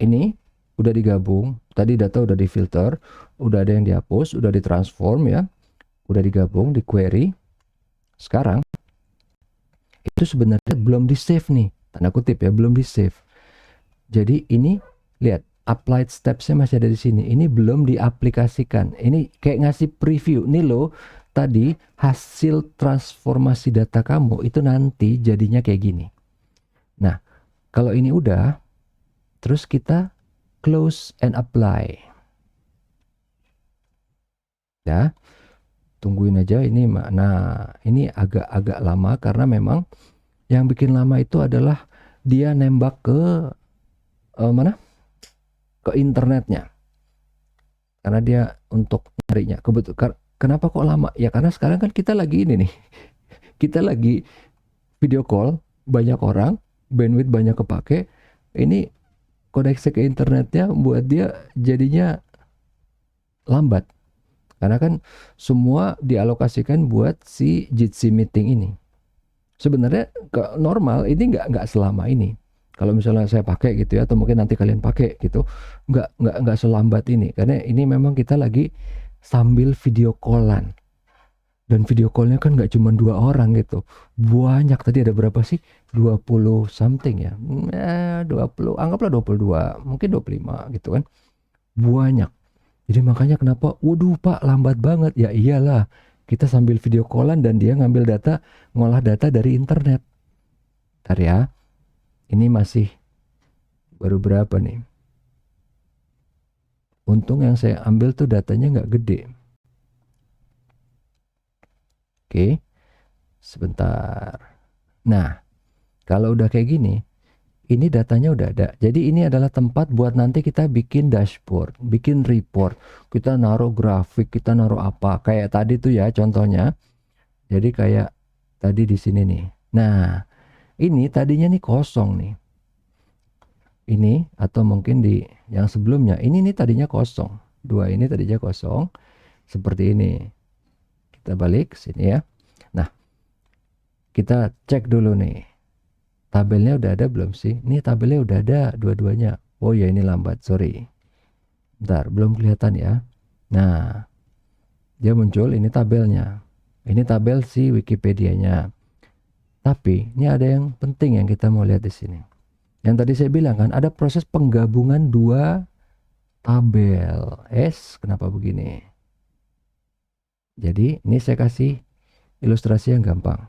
ini udah digabung. Tadi data udah difilter, udah ada yang dihapus, udah ditransform ya. Udah digabung, di query. Sekarang itu sebenarnya belum di save nih, tanda kutip ya, belum di save. Jadi ini lihat applied stepsnya masih ada di sini. Ini belum diaplikasikan. Ini kayak ngasih preview. Nih loh, tadi hasil transformasi data kamu itu nanti jadinya kayak gini. Nah, kalau ini udah, terus kita close and apply. Ya, tungguin aja ini. Nah, ini agak lama karena memang yang bikin lama itu adalah dia nembak ke mana? Ke internetnya. Karena dia untuk nyarinya. Kenapa kok lama? Ya karena sekarang kan kita lagi ini nih. Kita lagi video call, banyak orang, bandwidth banyak kepake. Ini koneksi ke internetnya buat dia jadinya lambat. Karena kan semua dialokasikan buat si Jitsi meeting ini. Sebenarnya normal ini nggak selama ini. Kalau misalnya saya pakai gitu ya, atau mungkin nanti kalian pakai gitu, nggak selambat ini. Karena ini memang kita lagi sambil video callan. Dan video callnya kan nggak cuma 2 orang gitu. Banyak, tadi ada berapa sih? 20 something ya. 20, anggaplah 22, mungkin 25 gitu kan. Banyak. Jadi makanya kenapa, waduh Pak lambat banget. Ya iyalah, kita sambil video callan dan dia ngambil data, ngolah data dari internet. Ntar ya, ini masih baru berapa nih. Untung yang saya ambil tuh datanya nggak gede. Oke, sebentar. Nah, Kalau udah kayak gini, ini datanya udah ada. Jadi ini adalah tempat buat nanti kita bikin dashboard, bikin report. Kita naruh grafik, kita naruh apa. Kayak tadi tuh ya contohnya. Jadi kayak tadi di sini nih. Nah, ini tadinya nih kosong nih. Ini atau mungkin di yang sebelumnya. Ini nih tadinya kosong. Dua ini tadinya kosong. Seperti ini. Kita balik sini ya. Nah, kita cek dulu nih. Tabelnya udah ada belum sih? Ini tabelnya udah ada dua-duanya. Oh ya ini lambat, sorry. Bentar, belum kelihatan ya. Nah, dia muncul ini tabelnya. Ini tabel si Wikipedia-nya. Tapi ini ada yang penting yang kita mau lihat di sini. Yang tadi saya bilang kan ada proses penggabungan dua tabel. Kenapa begini? Jadi ini saya kasih ilustrasi yang gampang.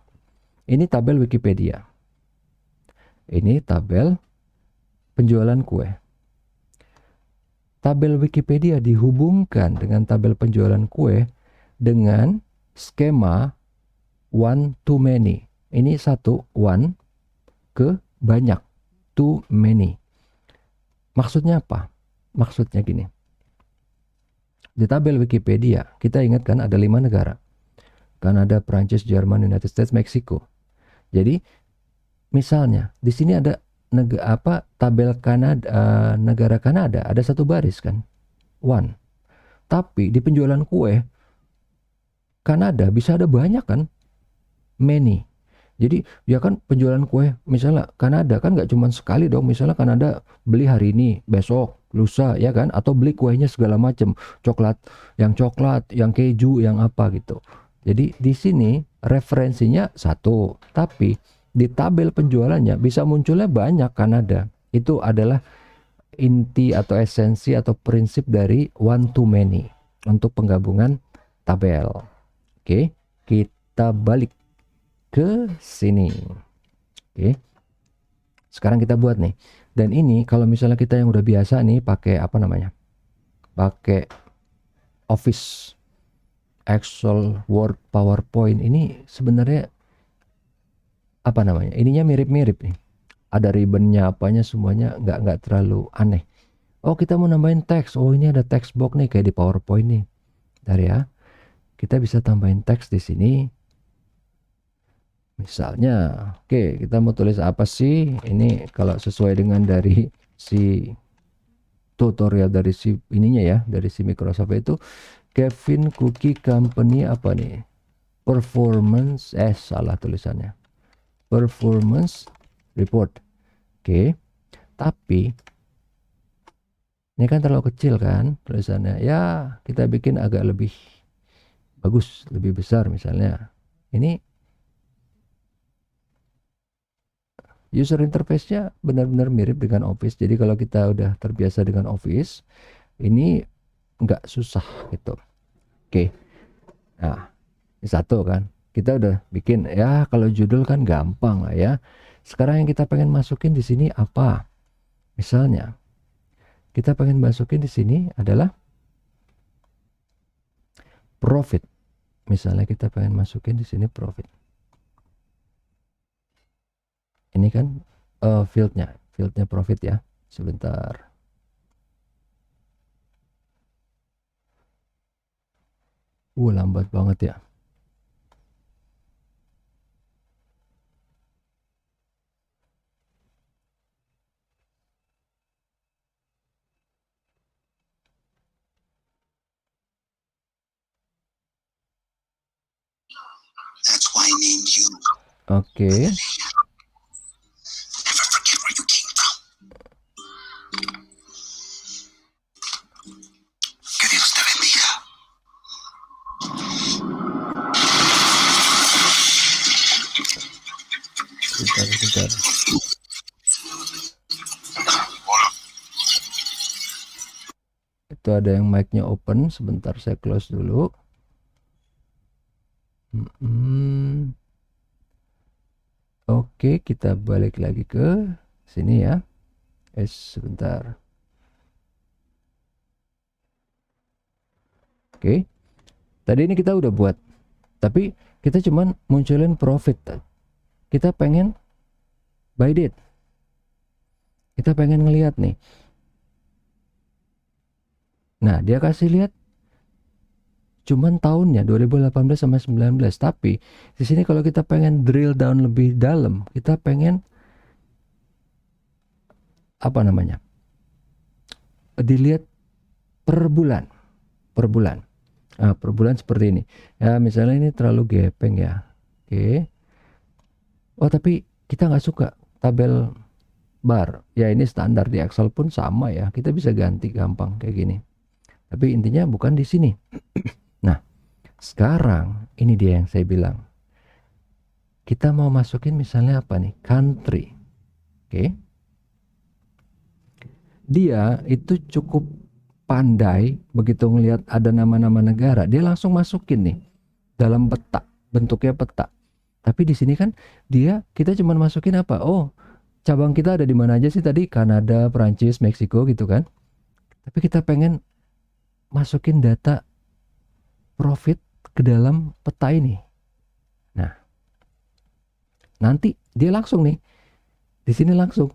Ini tabel Wikipedia. Ini tabel penjualan kue. Tabel Wikipedia dihubungkan dengan tabel penjualan kue dengan skema one to many. Ini satu, one, ke banyak, to many. Maksudnya apa? Maksudnya gini. Di tabel Wikipedia, kita ingat kan ada 5 negara. Kanada, Prancis, Jerman, United States, Meksiko. Jadi misalnya di sini ada tabel Kanada, negara Kanada ada satu baris kan, one. Tapi di penjualan kue Kanada bisa ada banyak kan, many. Jadi ya kan penjualan kue misalnya Kanada kan nggak cuma sekali dong. Misalnya Kanada beli hari ini, besok, lusa ya kan, atau beli kuenya segala macam, coklat, yang keju, yang apa gitu. Jadi di sini referensinya satu, tapi di tabel penjualannya bisa munculnya banyak Kanada. Itu adalah inti atau esensi atau prinsip dari one to many untuk penggabungan tabel. Oke, kita balik ke sini. Oke, sekarang kita buat nih. Dan ini kalau misalnya kita yang udah biasa nih pakai pakai Office, Excel, Word, PowerPoint, ini sebenarnya ininya mirip-mirip nih. Ada ribbonnya, apanya semuanya nggak terlalu aneh. Oh kita mau nambahin teks. Oh ini ada text box nih kayak di PowerPoint nih. Bentar ya. Kita bisa tambahin teks di sini. Misalnya, oke kita mau tulis apa sih? Ini kalau sesuai dengan dari si tutorial dari si ininya ya, dari si Microsoft itu, Kevin Cookie Company apa nih? Performance, salah tulisannya. Performance report. Oke. Tapi ini kan terlalu kecil kan tulisannya. Ya, kita bikin agak lebih bagus, lebih besar misalnya. Ini user interface-nya benar-benar mirip dengan Office. Jadi kalau kita udah terbiasa dengan Office, ini nggak susah gitu. Oke. Nah, ini satu kan. Kita udah bikin ya, kalau judul kan gampang lah ya. Sekarang yang kita pengen masukin di sini apa? Misalnya kita pengen masukin di sini adalah profit. Misalnya kita pengen masukin di sini profit. Ini kan fieldnya profit ya. Sebentar. Lambat banget ya. That's why I named you. Oke. Never forget where you came from. Que Dios te bendiga. Bentar. Itu ada yang mic-nya open. Sebentar saya close dulu. Oke, kita balik lagi ke sini ya. Sebentar. Oke. Tadi ini kita udah buat. Tapi kita cuman munculin profit. Kita pengen by date. Kita pengen ngelihat nih. Nah, dia kasih lihat cuman tahunnya 2018 sama 19, tapi di sini kalau kita pengen drill down lebih dalam, kita pengen apa namanya? Dilihat per bulan. Nah, per bulan seperti ini. Ya, misalnya ini terlalu gepeng ya. Oke. Oh, tapi kita nggak suka tabel bar. Ya, ini standar di Excel pun sama ya. Kita bisa ganti gampang kayak gini. Tapi intinya bukan di sini. Nah, sekarang ini dia yang saya bilang. Kita mau masukin misalnya apa nih? Country. Oke. Dia itu cukup pandai begitu ngelihat ada nama-nama negara, dia langsung masukin nih dalam peta, bentuknya peta. Tapi di sini kan kita cuma masukin apa? Oh, cabang kita ada di mana aja sih tadi? Kanada, Prancis, Meksiko gitu kan. Tapi kita pengen masukin data profit ke dalam peta ini. Nah, nanti dia langsung nih di sini langsung.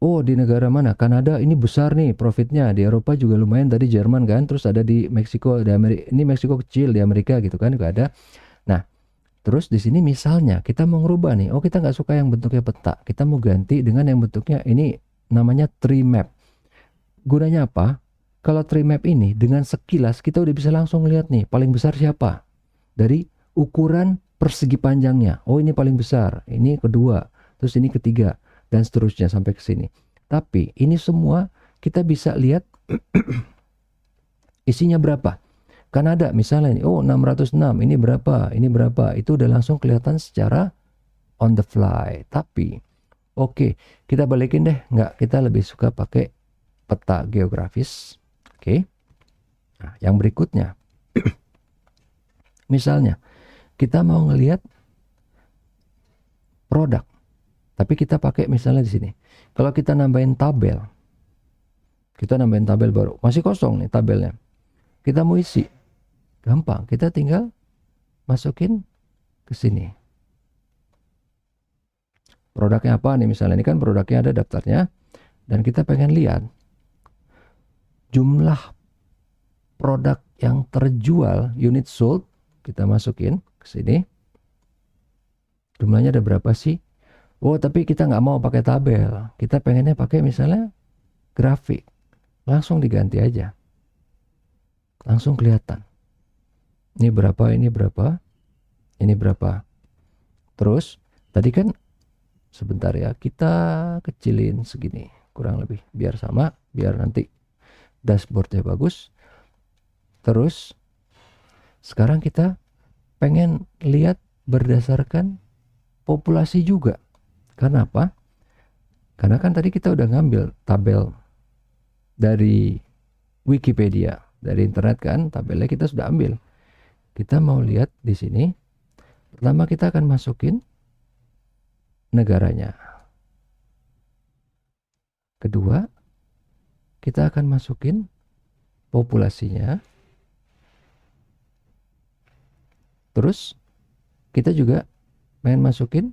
Oh, di negara mana? Kanada ini besar nih profitnya. Di Eropa juga lumayan, tadi Jerman kan. Terus ada di Meksiko, ini Meksiko kecil, di Amerika gitu kan juga ada. Nah, terus di sini misalnya kita mau ngerubah nih. Oh, kita nggak suka yang bentuknya peta. Kita mau ganti dengan yang bentuknya ini namanya tree map. Gunanya apa? Kalau tree map ini dengan sekilas kita udah bisa langsung lihat nih paling besar siapa. Dari ukuran persegi panjangnya. Oh, ini paling besar. Ini kedua. Terus ini ketiga. Dan seterusnya sampai ke sini. Tapi ini semua kita bisa lihat isinya berapa. Kanada misalnya ini, oh 606, ini berapa, itu udah langsung kelihatan secara on the fly. Tapi oke, kita balikin deh, kita lebih suka pakai peta geografis. Oke. Nah, yang berikutnya. Misalnya kita mau ngelihat produk. Tapi kita pakai misalnya di sini. Kalau kita nambahin tabel baru, masih kosong nih tabelnya. Kita mau isi, gampang. Kita tinggal masukin ke sini. Produknya apa nih misalnya? Ini kan produknya ada daftarnya. Dan kita pengen lihat jumlah produk yang terjual, unit sold, kita masukin ke sini. Jumlahnya ada berapa sih? Oh, tapi kita nggak mau pakai tabel. Kita pengennya pakai misalnya grafik. Langsung diganti aja. Langsung kelihatan. Ini berapa, ini berapa, ini berapa. Terus, tadi kan sebentar ya, kita kecilin segini. Kurang lebih. Biar sama, biar nanti dashboardnya bagus. Terus, sekarang kita pengen lihat berdasarkan populasi juga. Karena apa? Karena kan tadi kita udah ngambil tabel dari Wikipedia, dari internet kan, tabelnya kita sudah ambil. Kita mau lihat di sini. Pertama kita akan masukin negaranya. Kedua, kita akan masukin populasinya. Terus kita juga pengen masukin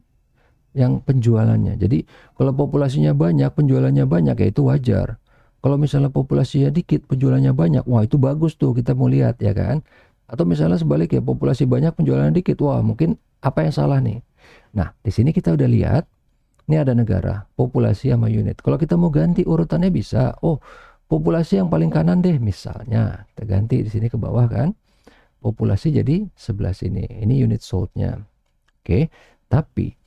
yang penjualannya. Jadi kalau populasinya banyak, penjualannya banyak, ya itu wajar. Kalau misalnya populasinya dikit, penjualannya banyak, wah itu bagus tuh, kita mau lihat ya kan. Atau misalnya sebaliknya, populasi banyak, penjualannya dikit, wah mungkin apa yang salah nih. Nah, di sini kita udah lihat, ini ada negara, populasi sama unit. Kalau kita mau ganti urutannya bisa, oh populasi yang paling kanan deh misalnya. Kita ganti di sini ke bawah kan. Populasi jadi sebelah sini. Ini unit sold-nya. Oke, tapi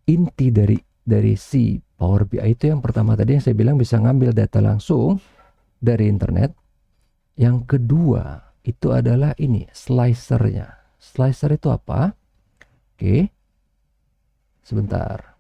inti dari si Power BI itu yang pertama tadi yang saya bilang bisa ngambil data langsung dari internet. Yang kedua itu adalah ini slicernya. Slicer itu apa? Oke, sebentar.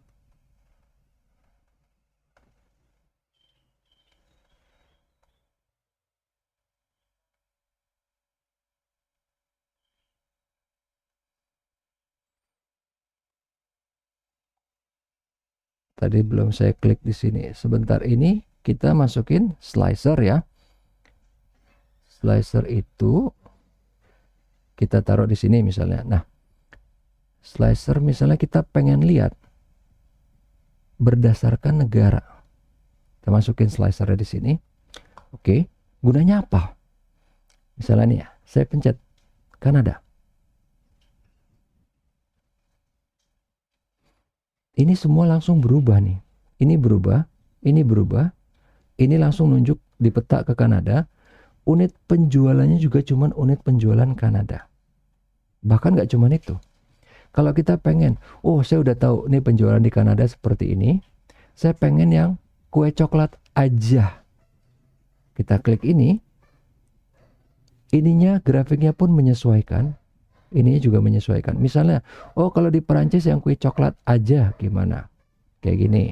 Tadi belum saya klik di sini. Sebentar, ini kita masukin slicer ya. Slicer itu kita taruh di sini misalnya. Nah, slicer misalnya kita pengen lihat berdasarkan negara. Kita masukin slicer di sini. Oke, gunanya apa? Misalnya nih ya, saya pencet Kanada. Ini semua langsung berubah nih. Ini berubah, ini berubah. Ini langsung nunjuk di peta ke Kanada. Unit penjualannya juga cuman unit penjualan Kanada. Bahkan nggak cuman itu. Kalau kita pengen, oh saya udah tahu nih penjualan di Kanada seperti ini. Saya pengen yang kue coklat aja. Kita klik ini. Ininya grafiknya pun menyesuaikan. Ini juga menyesuaikan. Misalnya, oh kalau di Perancis yang kue coklat aja gimana? Kayak gini.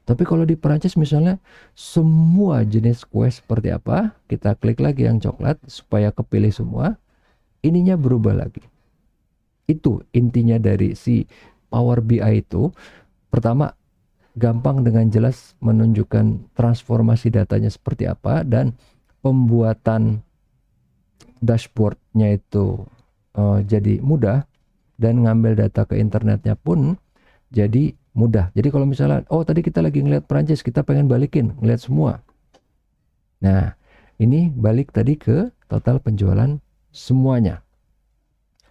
Tapi kalau di Perancis misalnya semua jenis kue seperti apa, kita klik lagi yang coklat supaya kepilih semua. Ininya berubah lagi. Itu intinya dari si Power BI itu. Pertama, gampang dengan jelas menunjukkan transformasi datanya seperti apa, dan pembuatan dashboardnya itu jadi mudah, dan ngambil data ke internetnya pun jadi mudah. Jadi kalau misalnya, oh tadi kita lagi ngeliat Prancis, kita pengen balikin, ngeliat semua. Nah, ini balik tadi ke total penjualan semuanya.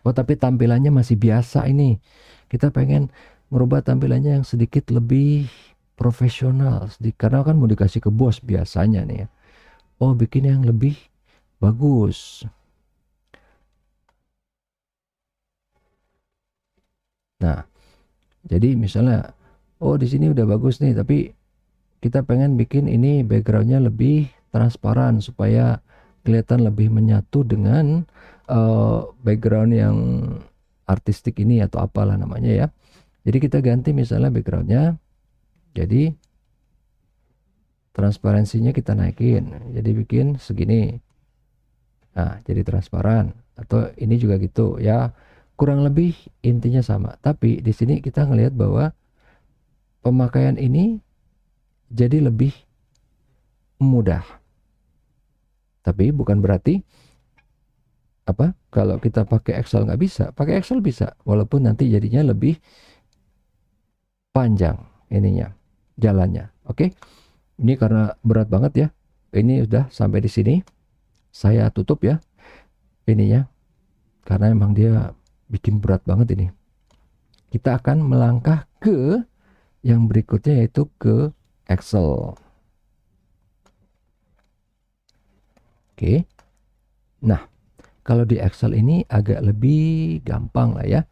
Oh tapi tampilannya masih biasa ini. Kita pengen merubah tampilannya yang sedikit lebih profesional. Karena kan mau dikasih ke bos biasanya nih ya. Oh bikin yang lebih bagus. Nah, jadi misalnya, oh di sini udah bagus nih, tapi kita pengen bikin ini backgroundnya lebih transparan supaya kelihatan lebih menyatu dengan background yang artistik ini atau apalah namanya ya. Jadi kita ganti misalnya backgroundnya, jadi transparansinya kita naikin, jadi bikin segini. Nah, jadi transparan. Atau ini juga gitu ya. Kurang lebih intinya sama, tapi di sini kita ngelihat bahwa pemakaian ini jadi lebih mudah. Tapi bukan berarti apa kalau kita pakai Excel nggak bisa. Pakai Excel bisa, walaupun nanti jadinya lebih panjang ininya jalannya. Oke, ini karena berat banget ya. Ini udah sampai di sini. Saya tutup ya ininya karena emang dia bikin berat banget ini. Kita akan melangkah ke yang berikutnya, yaitu ke Excel. Oke. Nah, kalau di Excel ini agak lebih gampang lah ya.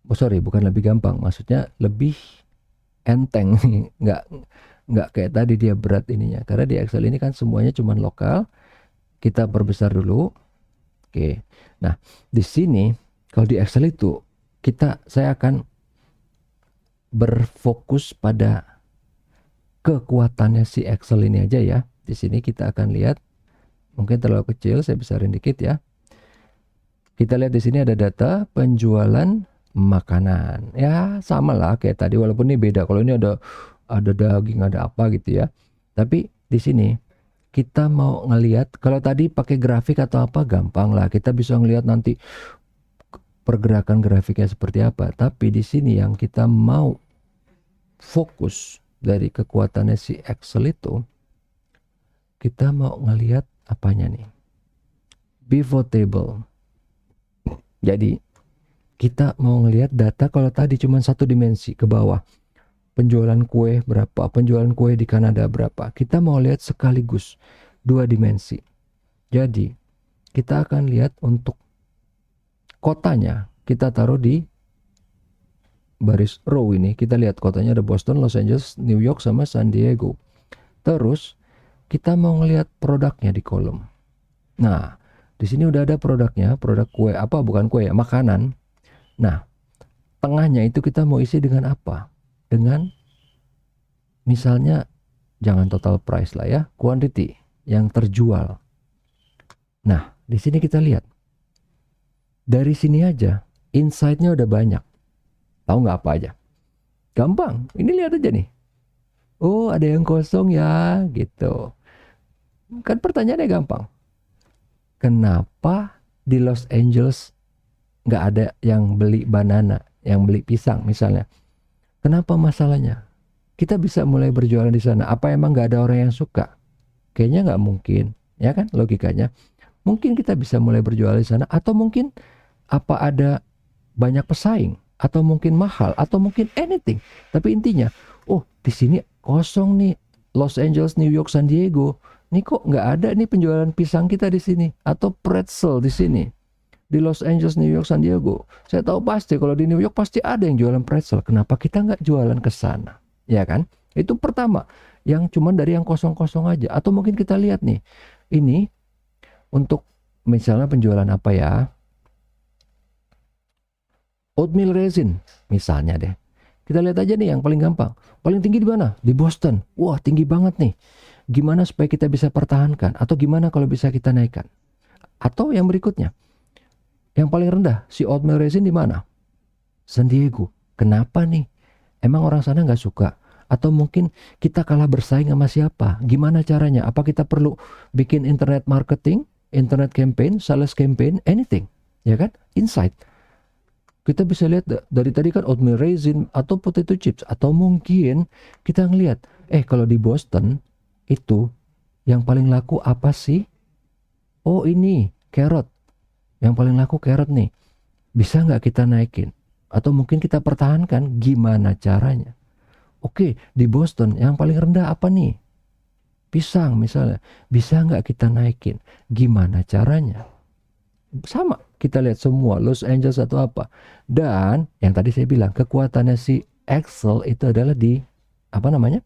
Oh sorry, bukan lebih gampang, maksudnya lebih enteng. nggak kayak tadi dia berat ininya. Karena di Excel ini kan semuanya cuma lokal. Kita perbesar dulu. Oke. Nah, di sini kalau di Excel itu saya akan berfokus pada kekuatannya si Excel ini aja ya. Di sini kita akan lihat, mungkin terlalu kecil, saya besarin dikit ya. Kita lihat di sini ada data penjualan makanan. Ya, sama lah kayak tadi, walaupun ini beda. Kalau ini ada daging, ada apa gitu ya. Tapi di sini kita mau ngelihat, kalau tadi pakai grafik atau apa gampang lah, kita bisa ngelihat nanti pergerakan grafiknya seperti apa. Tapi di sini yang kita mau fokus dari kekuatannya si Excel itu, kita mau ngelihat apanya nih, pivot table. Jadi kita mau ngelihat data, kalau tadi cuma satu dimensi ke bawah, penjualan kue berapa, penjualan kue di Kanada berapa. Kita mau lihat sekaligus dua dimensi. Jadi kita akan lihat untuk kotanya, kita taruh di baris row ini. Kita lihat kotanya ada Boston, Los Angeles, New York, sama San Diego. Terus kita mau ngelihat produknya di kolom. Nah, di sini udah ada produknya, produk kue apa, bukan kue ya, makanan. Nah, tengahnya itu kita mau isi dengan apa? Dengan misalnya jangan total price lah ya, quantity yang terjual. Nah, di sini kita lihat. Dari sini aja insight-nya udah banyak. Tahu nggak apa aja? Gampang. Ini lihat aja nih. Oh, ada yang kosong ya, gitu. Kan pertanyaannya gampang. Kenapa di Los Angeles nggak ada yang beli banana, yang beli pisang misalnya? Kenapa masalahnya? Kita bisa mulai berjualan di sana. Apa emang nggak ada orang yang suka? Kayaknya nggak mungkin, ya kan logikanya. Mungkin kita bisa mulai berjualan di sana, atau mungkin apa ada banyak pesaing, atau mungkin mahal, atau mungkin anything. Tapi intinya, oh di sini kosong nih, Los Angeles, New York, San Diego. Nih kok nggak ada nih penjualan pisang kita di sini, atau pretzel di sini. Di Los Angeles, New York, San Diego. Saya tahu pasti kalau di New York pasti ada yang jualan pretzel. Kenapa kita nggak jualan ke sana? Ya kan? Itu pertama. Yang cuman dari yang kosong-kosong aja. Atau mungkin kita lihat nih. Ini untuk misalnya penjualan apa ya? Oatmeal raisin misalnya deh. Kita lihat aja nih yang paling gampang. Paling tinggi di mana? Di Boston. Wah, tinggi banget nih. Gimana supaya kita bisa pertahankan? Atau gimana kalau bisa kita naikkan? Atau yang berikutnya. Yang paling rendah, si oatmeal raisin di mana? San Diego. Kenapa nih? Emang orang sana nggak suka? Atau mungkin kita kalah bersaing sama siapa? Gimana caranya? Apa kita perlu bikin internet marketing, internet campaign, sales campaign, anything? Ya kan? Insight. Kita bisa lihat dari tadi kan oatmeal raisin atau potato chips. Atau mungkin kita ngelihat, kalau di Boston itu yang paling laku apa sih? Oh ini, carrot. Yang paling laku carrot nih. Bisa nggak kita naikin? Atau mungkin kita pertahankan, gimana caranya? Oke, di Boston yang paling rendah apa nih? Pisang misalnya. Bisa nggak kita naikin? Gimana caranya? Sama, kita lihat semua, Los Angeles atau apa. Dan yang tadi saya bilang, kekuatannya si Excel itu adalah di, apa namanya?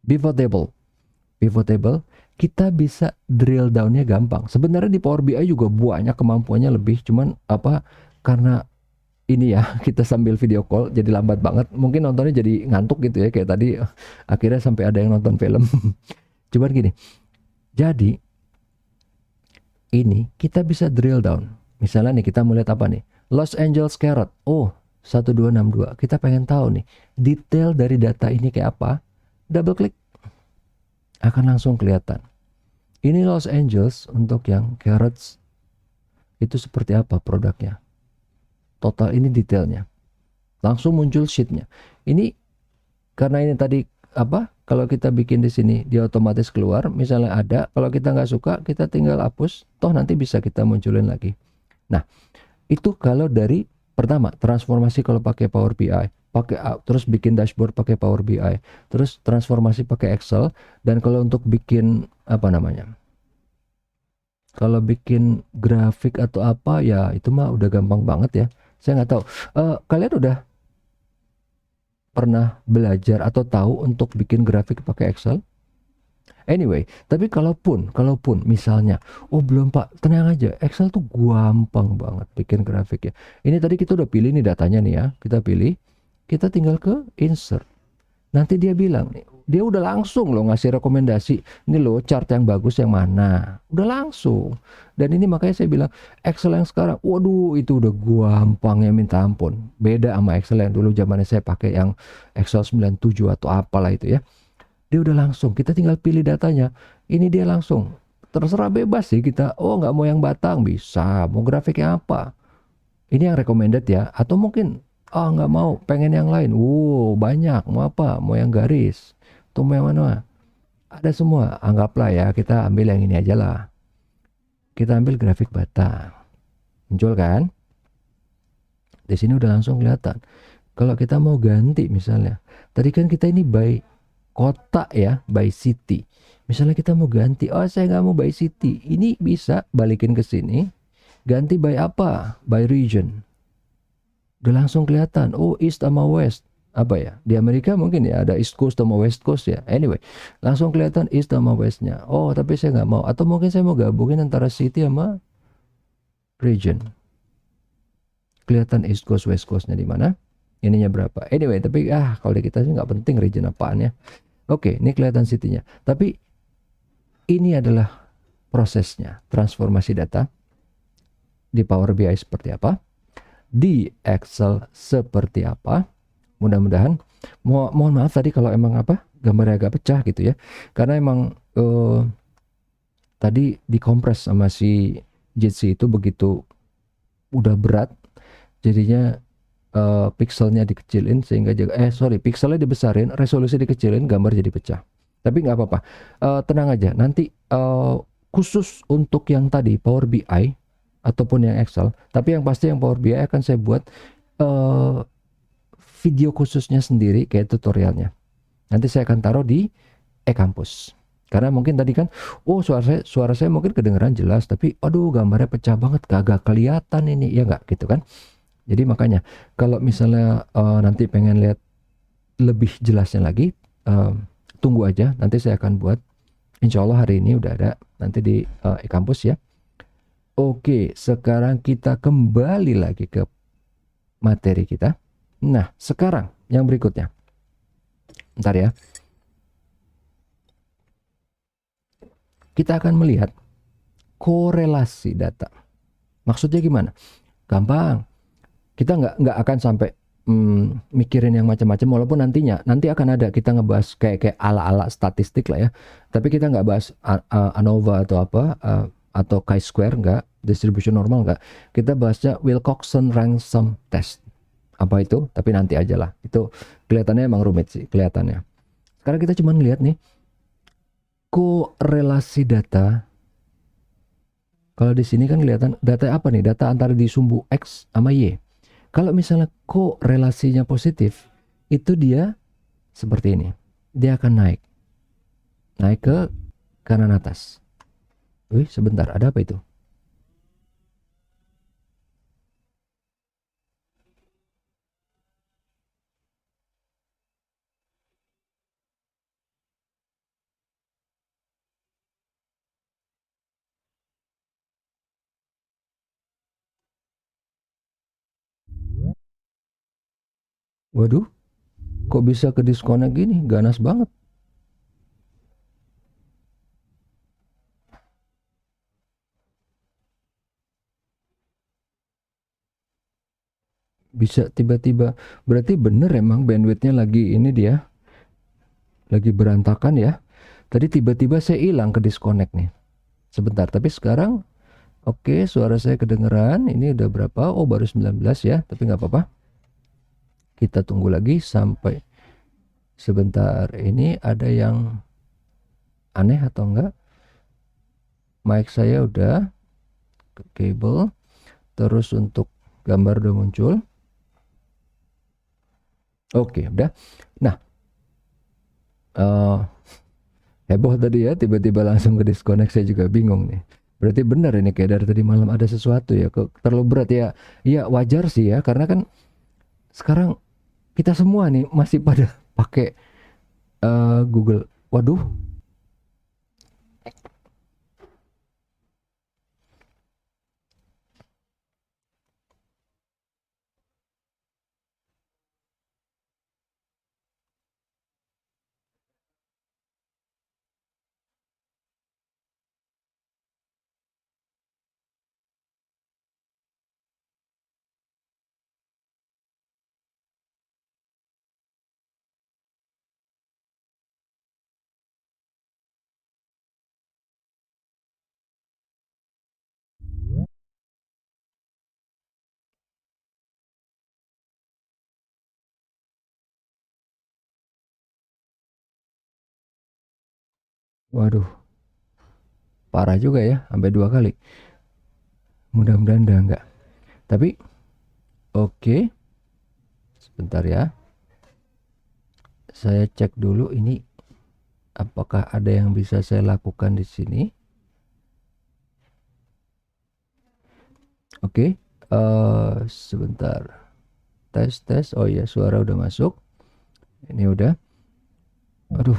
Pivot table. Pivot table, kita bisa drill down-nya gampang. Sebenarnya di Power BI juga banyak kemampuannya lebih, cuman apa, karena ini ya, kita sambil video call jadi lambat banget. Mungkin nontonnya jadi ngantuk gitu ya, kayak tadi akhirnya sampai ada yang nonton film. Cuman gini, jadi ini kita bisa drill down. Misalnya nih kita mau lihat apa nih? Los Angeles carrot. Oh, 1262. Kita pengen tahu nih, detail dari data ini kayak apa. Double klik. Akan langsung kelihatan. Ini Los Angeles untuk yang carrots itu seperti apa produknya. Total ini detailnya. Langsung muncul sheetnya. Ini karena ini tadi apa? Kalau kita bikin di sini dia otomatis keluar. Misalnya ada, kalau kita nggak suka kita tinggal hapus. Toh nanti bisa kita munculin lagi. Nah, itu kalau dari pertama transformasi kalau pakai Power BI. Terus bikin dashboard pakai Power BI, terus transformasi pakai Excel, dan kalau untuk bikin apa namanya, kalau bikin grafik atau apa ya itu mah udah gampang banget ya. Saya nggak tahu, kalian udah pernah belajar atau tahu untuk bikin grafik pakai Excel? Anyway, tapi kalaupun misalnya, oh belum Pak, tenang aja, Excel tuh gampang banget bikin grafik ya. Ini tadi kita udah pilih nih datanya nih ya, kita pilih, kita tinggal ke insert. Nanti dia bilang nih, dia udah langsung loh ngasih rekomendasi, ini loh chart yang bagus yang mana, udah langsung. Dan ini makanya saya bilang Excel yang sekarang, waduh itu udah gampang ya minta ampun. Beda sama Excel yang dulu zamannya saya pakai yang Excel 97 atau apalah itu ya. Dia udah langsung, kita tinggal pilih datanya. Ini dia langsung, terserah bebas sih kita. Oh nggak mau yang batang bisa, mau grafiknya apa? Ini yang recommended ya. Atau mungkin nggak mau, pengen yang lain. Banyak, mau apa? Mau yang garis, atau mau yang mana? Ada semua. Anggaplah ya kita ambil yang ini aja lah. Kita ambil grafik batang, muncul kan? Di sini udah langsung kelihatan. Kalau kita mau ganti misalnya, tadi kan kita ini by kota ya, by city. Misalnya kita mau ganti, saya nggak mau by city. Ini bisa balikin ke sini, ganti by apa? By region. Udah langsung kelihatan. Oh, east sama west. Apa ya? Di Amerika mungkin ya ada east coast sama west coast ya. Anyway, langsung kelihatan east sama westnya. Oh, tapi saya nggak mau. Atau mungkin saya mau gabungin antara city sama region. Kelihatan east coast, west coastnya di mana? Ininya berapa? Anyway, tapi kalau di kita sih nggak penting region apaan ya. Oke, ini kelihatan city-nya. Tapi ini adalah prosesnya. Transformasi data di Power BI seperti apa? Di Excel seperti apa? Mudah-mudahan. Mohon maaf tadi kalau emang gambarnya agak pecah gitu ya. Karena emang tadi dikompres sama si Jitsi itu begitu udah berat. Jadinya pikselnya dikecilin sehingga pikselnya dibesarin, resolusi dikecilin, gambar jadi pecah. Tapi nggak apa-apa, tenang aja, nanti khusus untuk yang tadi Power BI ataupun yang Excel, tapi yang pasti yang Power BI akan saya buat video khususnya sendiri kayak tutorialnya. Nanti saya akan taruh di e-kampus. Karena mungkin tadi kan, suara saya mungkin kedengeran jelas, tapi aduh gambarnya pecah banget, kagak kelihatan ini, ya nggak gitu kan? Jadi makanya kalau misalnya nanti pengen lihat lebih jelasnya lagi, tunggu aja, nanti saya akan buat. Insya Allah hari ini udah ada nanti di e-kampus ya. Oke, sekarang kita kembali lagi ke materi kita. Nah, sekarang yang berikutnya. Bentar ya. Kita akan melihat korelasi data. Maksudnya gimana? Gampang. Kita nggak akan sampai mikirin yang macam-macam, walaupun nanti akan ada kita ngebahas kayak ala-ala statistik lah ya. Tapi kita nggak bahas ANOVA atau apa atau chi-square, nggak, distribution normal nggak. Kita bahasnya Wilcoxon ransom test. Apa itu? Tapi nanti aja lah. Itu kelihatannya emang rumit sih kelihatannya. Sekarang kita cuma ngeliat nih korelasi data. Kalau di sini kan kelihatan data apa nih? Data antara di sumbu X sama Y. Kalau misalnya korelasinya positif, itu dia seperti ini. Dia akan naik. Naik ke kanan atas. Wih, sebentar, ada apa itu? Waduh, kok bisa ke disconnect gini? Ganas banget. Bisa tiba-tiba, berarti bener emang bandwidthnya lagi ini dia, lagi berantakan ya. Tadi tiba-tiba saya hilang ke disconnect nih. Sebentar, tapi sekarang oke, suara saya kedengeran. Ini udah berapa? Oh, baru 19 ya, tapi nggak apa-apa. Kita tunggu lagi sampai sebentar. Ini ada yang aneh atau enggak? Mic saya udah ke kabel. Terus untuk gambar udah muncul. Oke, udah. Nah, heboh tadi ya, tiba-tiba langsung ke disconnect, saya juga bingung nih. Berarti benar ini kayak dari tadi malam ada sesuatu ya, kok terlalu berat ya. Ya wajar sih ya, karena kan sekarang kita semua nih masih pada pakai Google. Waduh, waduh, parah juga ya, sampai 2 kali. Mudah-mudahan udah enggak. Tapi oke, sebentar ya. Saya cek dulu ini apakah ada yang bisa saya lakukan di sini. Oke, sebentar. Tes. Oh iya, suara udah masuk. Ini udah. Aduh,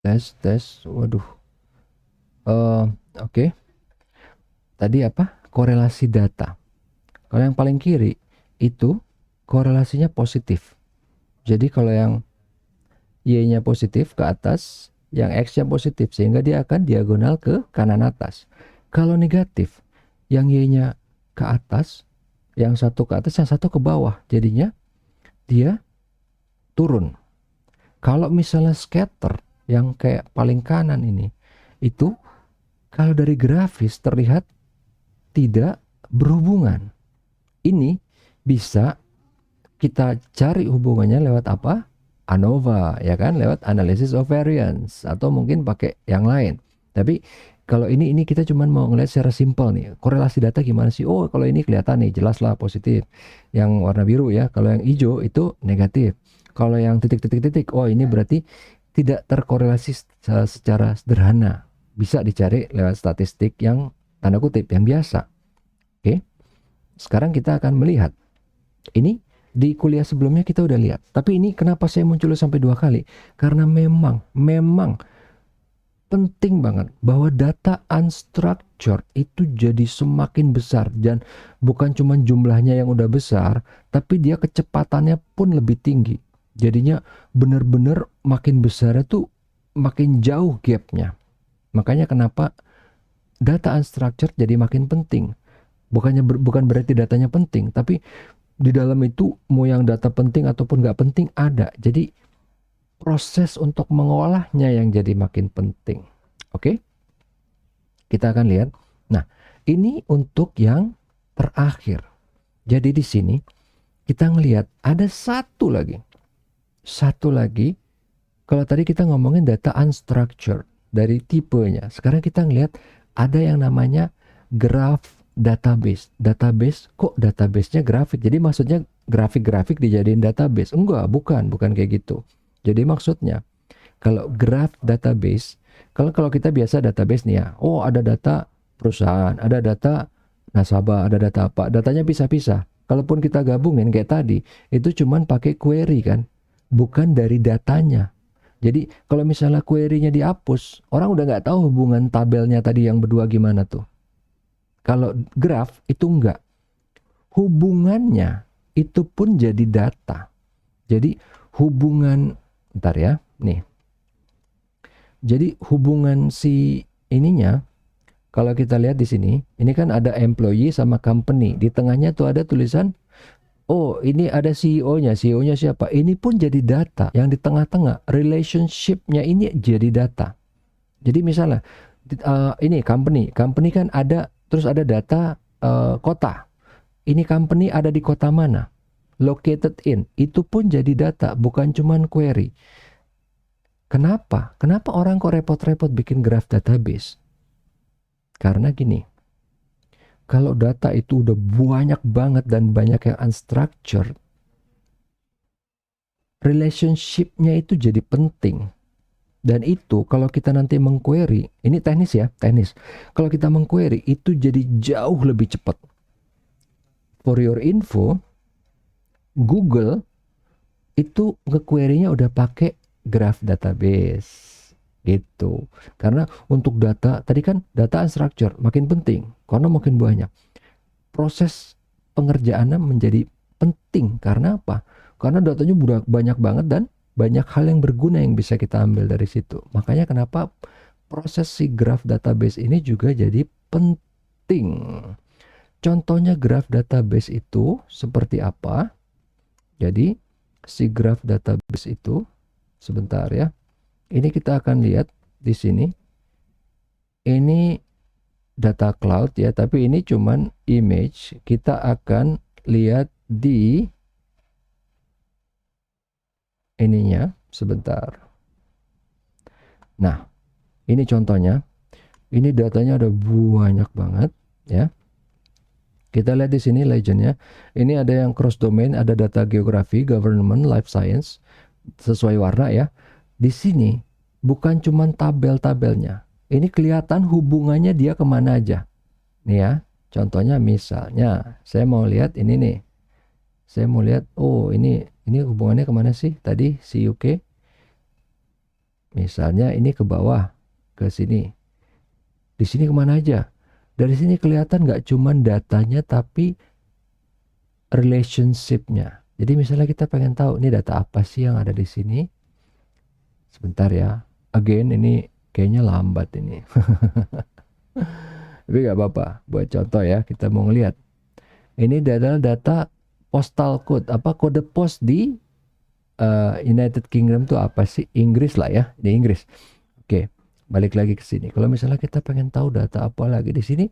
Tes. Waduh. Oke. Tadi apa? Korelasi data. Kalau yang paling kiri itu korelasinya positif. Jadi kalau yang Y-nya positif ke atas, yang X-nya positif, sehingga dia akan diagonal ke kanan atas. Kalau negatif, yang Y-nya ke atas, yang satu ke atas, yang satu ke bawah. Jadinya dia turun. Kalau misalnya scatter, yang kayak paling kanan ini, itu kalau dari grafis terlihat tidak berhubungan. Ini bisa kita cari hubungannya lewat apa? ANOVA, ya kan, lewat analysis of variance, atau mungkin pakai yang lain. Tapi kalau ini kita cuma mau ngeliat secara simpel nih, korelasi data gimana sih? Oh, kalau ini kelihatan nih, jelas lah positif. Yang warna biru ya, kalau yang hijau itu negatif. Kalau yang titik-titik-titik, oh ini berarti tidak terkorelasi secara sederhana. Bisa dicari lewat statistik yang tanda kutip, yang biasa. Oke, sekarang kita akan melihat. Ini di kuliah sebelumnya kita udah lihat. Tapi ini kenapa saya muncul sampai 2 kali? Karena memang penting banget bahwa data unstructured itu jadi semakin besar, dan bukan cuma jumlahnya yang udah besar, tapi dia kecepatannya pun lebih tinggi. Jadinya benar-benar makin besar itu makin jauh gapnya. Makanya kenapa data unstructured jadi makin penting. Bukan berarti datanya penting, tapi di dalam itu mau yang data penting ataupun nggak penting ada. Jadi proses untuk mengolahnya yang jadi makin penting. Oke? Kita akan lihat. Nah, ini untuk yang terakhir. Jadi di sini kita ngelihat ada satu lagi. Kalau tadi kita ngomongin data unstructured dari tipenya. Sekarang kita ngelihat ada yang namanya graph database. Kok database-nya grafik? Jadi maksudnya grafik-grafik dijadiin database? Enggak, bukan kayak gitu. Jadi maksudnya kalau graph database, kalau kita biasa database nih ya, oh ada data perusahaan, ada data nasabah, ada data apa, datanya pisah-pisah. Kalaupun kita gabungin kayak tadi, itu cuman pakai query kan, bukan dari datanya. Jadi kalau misalnya query-nya dihapus, orang udah nggak tahu hubungan tabelnya tadi yang berdua gimana tuh. Kalau graph itu enggak. Hubungannya itu pun jadi data. Jadi hubungan, bentar ya, nih. Jadi hubungan si ininya, kalau kita lihat di sini, ini kan ada employee sama company. Di tengahnya tuh ada tulisan, oh ini ada CEO-nya. CEO-nya siapa? Ini pun jadi data. Yang di tengah-tengah, relationship-nya ini jadi data. Jadi misalnya, ini company kan ada, terus ada data kota. Ini company ada di kota mana? Located in. Itu pun jadi data, bukan cuman query. Kenapa orang kok repot-repot bikin graph database? Karena gini, kalau data itu udah banyak banget dan banyak yang unstructured, relationship-nya itu jadi penting. Dan itu kalau kita nanti mengquery, ini teknis ya, teknis. Kalau kita mengquery itu jadi jauh lebih cepat. For your info, Google itu nge-query-nya udah pakai graph database gitu. Karena untuk data, tadi kan data unstructured makin penting karena makin banyak. Proses pengerjaannya menjadi penting karena apa? Karena datanya udah banyak banget dan banyak hal yang berguna yang bisa kita ambil dari situ. Makanya kenapa proses si graph database ini juga jadi penting. Contohnya graph database itu seperti apa? Jadi si graph database itu, sebentar ya. Ini kita akan lihat di sini. Ini data cloud ya, tapi ini cuman image. Kita akan lihat di ininya sebentar. Nah, ini contohnya. Ini datanya ada banyak banget ya. Kita lihat di sini legendnya. Ini ada yang cross domain, ada data geografi, government, life science sesuai warna ya. Di sini bukan cuma tabel-tabelnya. Ini kelihatan hubungannya dia kemana aja. Nih ya, contohnya misalnya saya mau lihat ini nih. Saya mau lihat, oh ini hubungannya kemana sih tadi si UK? Misalnya ini ke bawah, ke sini. Di sini kemana aja? Dari sini kelihatan nggak cuman datanya tapi relationship-nya. Jadi misalnya kita pengen tahu ini data apa sih yang ada di sini. Sebentar ya. Again ini kayaknya lambat ini. Tapi nggak apa-apa. Buat contoh ya, kita mau ngelihat. Ini adalah data postal code, apa kode pos di United Kingdom tuh apa sih? Inggris lah ya, di Inggris. Oke, balik lagi ke sini. Kalau misalnya kita pengen tahu data apa lagi di sini,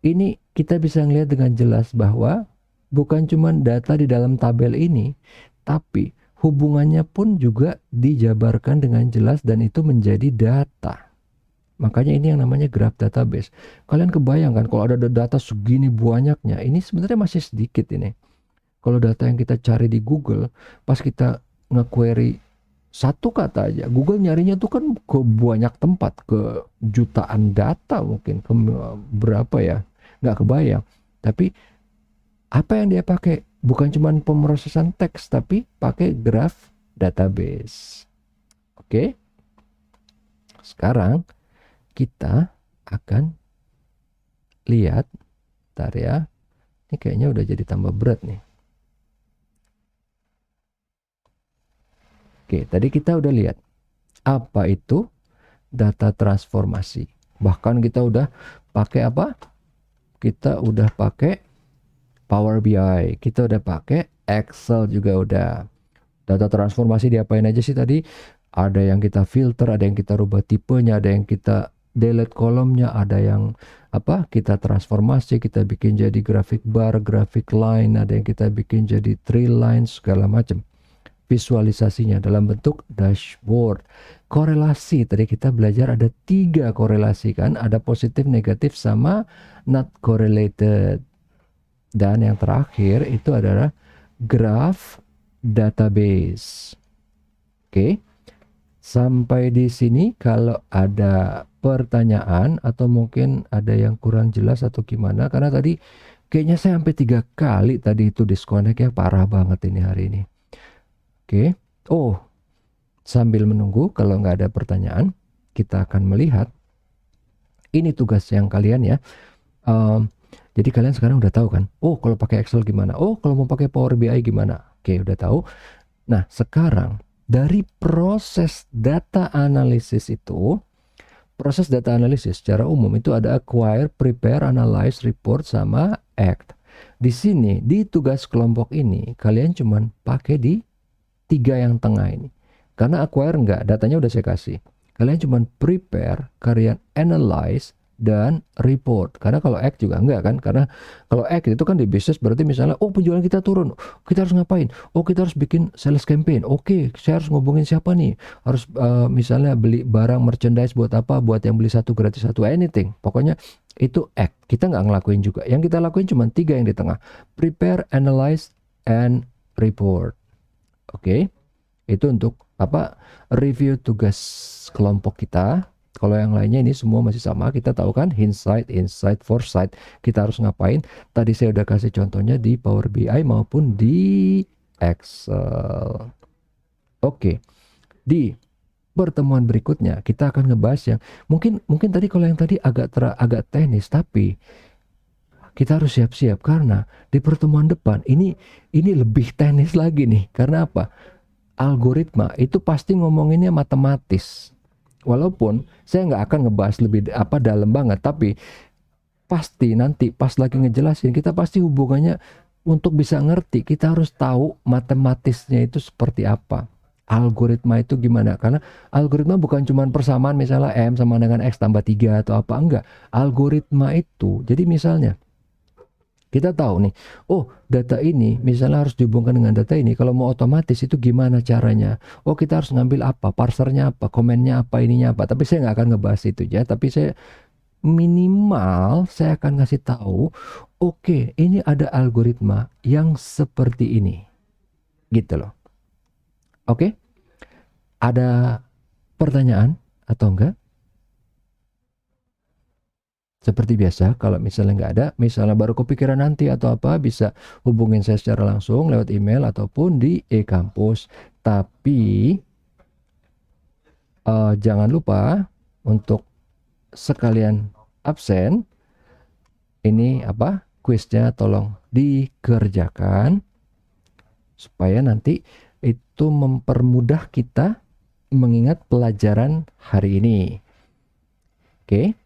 ini kita bisa ngelihat dengan jelas bahwa bukan cuma data di dalam tabel ini, tapi hubungannya pun juga dijabarkan dengan jelas dan itu menjadi data. Makanya ini yang namanya graph database. Kalian kebayangkan kalau ada data segini banyaknya, ini sebenarnya masih sedikit ini. Kalau data yang kita cari di Google, pas kita nge-query satu kata aja, Google nyarinya tuh kan ke banyak tempat, ke jutaan data mungkin, ke berapa ya, nggak kebayang. Tapi apa yang dia pakai? Bukan cuma pemrosesan teks, tapi pakai graph database. Oke, sekarang kita akan lihat, bentar ya, ini kayaknya udah jadi tambah berat nih. Oke, tadi kita udah lihat apa itu data transformasi. Bahkan kita udah pakai apa? Kita udah pakai Power BI, kita udah pakai Excel juga udah. Data transformasi diapain aja sih tadi? Ada yang kita filter, ada yang kita rubah tipenya, ada yang kita delete kolomnya, ada yang apa? Kita transformasi, kita bikin jadi grafik bar, grafik line, ada yang kita bikin jadi tree lines, segala macam. Visualisasinya dalam bentuk dashboard. Korelasi, tadi kita belajar ada 3 korelasi kan, ada positif, negatif, sama not correlated. Dan yang terakhir itu adalah graph database. Oke, sampai di sini kalau ada pertanyaan atau mungkin ada yang kurang jelas atau gimana, karena tadi kayaknya saya sampai 3 kali tadi itu disconnect ya, parah banget ini hari ini. Oke, oh sambil menunggu kalau nggak ada pertanyaan, kita akan melihat ini tugas yang kalian ya. Jadi kalian sekarang udah tahu kan? Oh kalau pakai Excel gimana? Oh kalau mau pakai Power BI gimana? Oke udah tahu. Nah sekarang dari proses data analisis itu, proses data analisis secara umum itu ada acquire, prepare, analyze, report, sama act. Di sini di tugas kelompok ini kalian cuman pakai di 3 yang tengah ini. Karena acquire enggak, datanya udah saya kasih. Kalian cuma prepare, kalian analyze, dan report. Karena kalau act juga enggak kan. Karena kalau act itu kan di bisnis berarti misalnya, oh penjualan kita turun, kita harus ngapain? Oh kita harus bikin sales campaign. Oke, saya harus ngubungin siapa nih? Harus misalnya beli barang merchandise buat apa? Buat yang beli 1 gratis 1, anything. Pokoknya itu act. Kita nggak ngelakuin juga. Yang kita lakuin cuma 3 yang di tengah. Prepare, analyze, and report. Oke, itu untuk apa? Review tugas kelompok kita. Kalau yang lainnya ini semua masih sama. Kita tahu kan hindsight, insight, foresight. Kita harus ngapain? Tadi saya udah kasih contohnya di Power BI maupun di Excel. Oke, di pertemuan berikutnya kita akan ngebahas yang mungkin tadi kalau yang tadi agak teknis, tapi kita harus siap-siap karena di pertemuan depan ini lebih teknis lagi nih. Karena apa? Algoritma itu pasti ngomonginnya matematis. Walaupun saya nggak akan ngebahas lebih dalam banget, tapi pasti nanti pas lagi ngejelasin kita pasti hubungannya untuk bisa ngerti kita harus tahu matematisnya itu seperti apa. Algoritma itu gimana? Karena algoritma bukan cuma persamaan misalnya M sama dengan X tambah 3 atau apa, enggak. Algoritma itu, jadi misalnya kita tahu nih, oh data ini misalnya harus dihubungkan dengan data ini. Kalau mau otomatis itu gimana caranya? Oh kita harus ngambil apa? Parsernya apa? Komennya apa? Ininya apa? Tapi saya nggak akan ngebahas itu ya. Tapi saya minimal saya akan ngasih tahu, oke, ini ada algoritma yang seperti ini. Gitu loh. Oke? Ada pertanyaan atau enggak? Seperti biasa, kalau misalnya nggak ada, misalnya baru kepikiran nanti atau apa, bisa hubungin saya secara langsung lewat email ataupun di e-kampus. Tapi Jangan lupa untuk sekalian absen. Ini apa? Kuisnya tolong dikerjakan supaya nanti itu mempermudah kita mengingat pelajaran hari ini. Oke.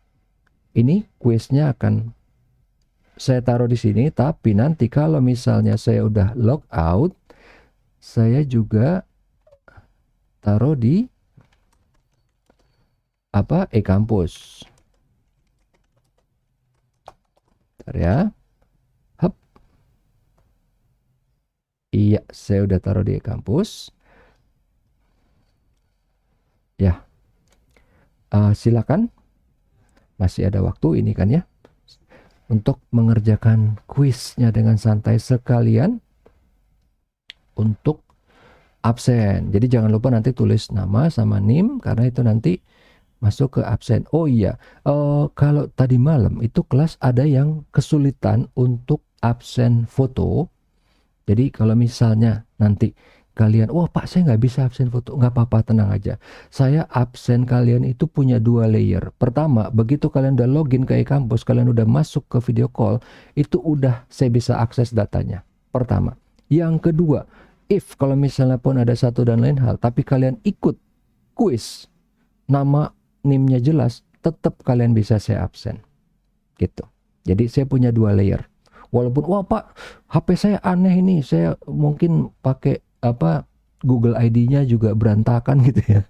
Ini kuisnya akan saya taruh di sini, tapi nanti kalau misalnya saya udah log out, saya juga taruh di e-kampus. Bentar ya. Hap. Iya, saya udah taruh di e-kampus. Ya. Silakan. Masih ada waktu ini kan ya. Untuk mengerjakan kuisnya dengan santai sekalian untuk absen. Jadi jangan lupa nanti tulis nama sama NIM karena itu nanti masuk ke absen. Oh iya, kalau tadi malam itu kelas ada yang kesulitan untuk absen foto. Jadi kalau misalnya nanti kalian, wah Pak saya nggak bisa absen foto, nggak apa-apa, tenang aja. Saya absen kalian itu punya 2 layer. Pertama, begitu kalian udah login ke e-kampus, kalian udah masuk ke video call, itu udah saya bisa akses datanya. Pertama. Yang kedua, if kalau misalnya pun ada satu dan lain hal, tapi kalian ikut kuis, nama NIM-nya jelas, tetap kalian bisa saya absen. Gitu. Jadi saya punya 2 layer. Walaupun, wah Pak, HP saya aneh ini, saya mungkin pakai Google ID-nya juga berantakan gitu ya.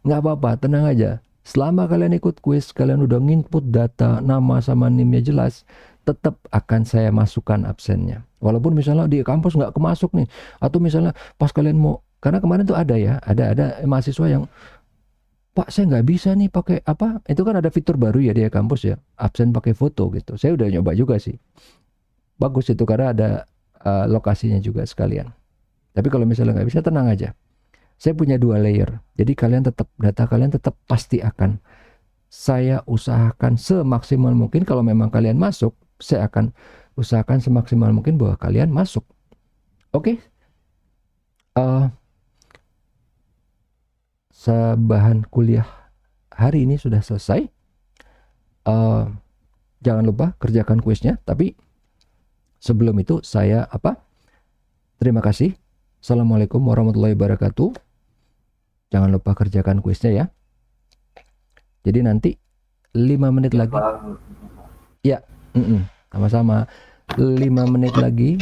Nggak apa-apa, tenang aja. Selama kalian ikut kuis, kalian udah nginput data, nama sama NIM-nya jelas, tetap akan saya masukkan absennya. Walaupun misalnya di kampus nggak kemasuk nih, atau misalnya pas kalian mau, karena kemarin tuh ada ya, ada mahasiswa yang, Pak saya nggak bisa nih pakai itu kan ada fitur baru ya di kampus ya, absen pakai foto gitu. Saya udah nyoba juga sih. Bagus itu karena ada lokasinya juga sekalian. Tapi kalau misalnya nggak bisa, tenang aja. Saya punya 2 layer. Jadi data kalian tetap pasti akan saya usahakan semaksimal mungkin. Kalau memang kalian masuk, saya akan usahakan semaksimal mungkin bahwa kalian masuk. Oke. Sebahan kuliah hari ini sudah selesai. Jangan lupa kerjakan kuisnya. Tapi sebelum itu saya terima kasih. Assalamualaikum warahmatullahi wabarakatuh. Jangan lupa kerjakan kuisnya ya. Jadi nanti 5 menit lagi. Ya, sama-sama. 5 menit lagi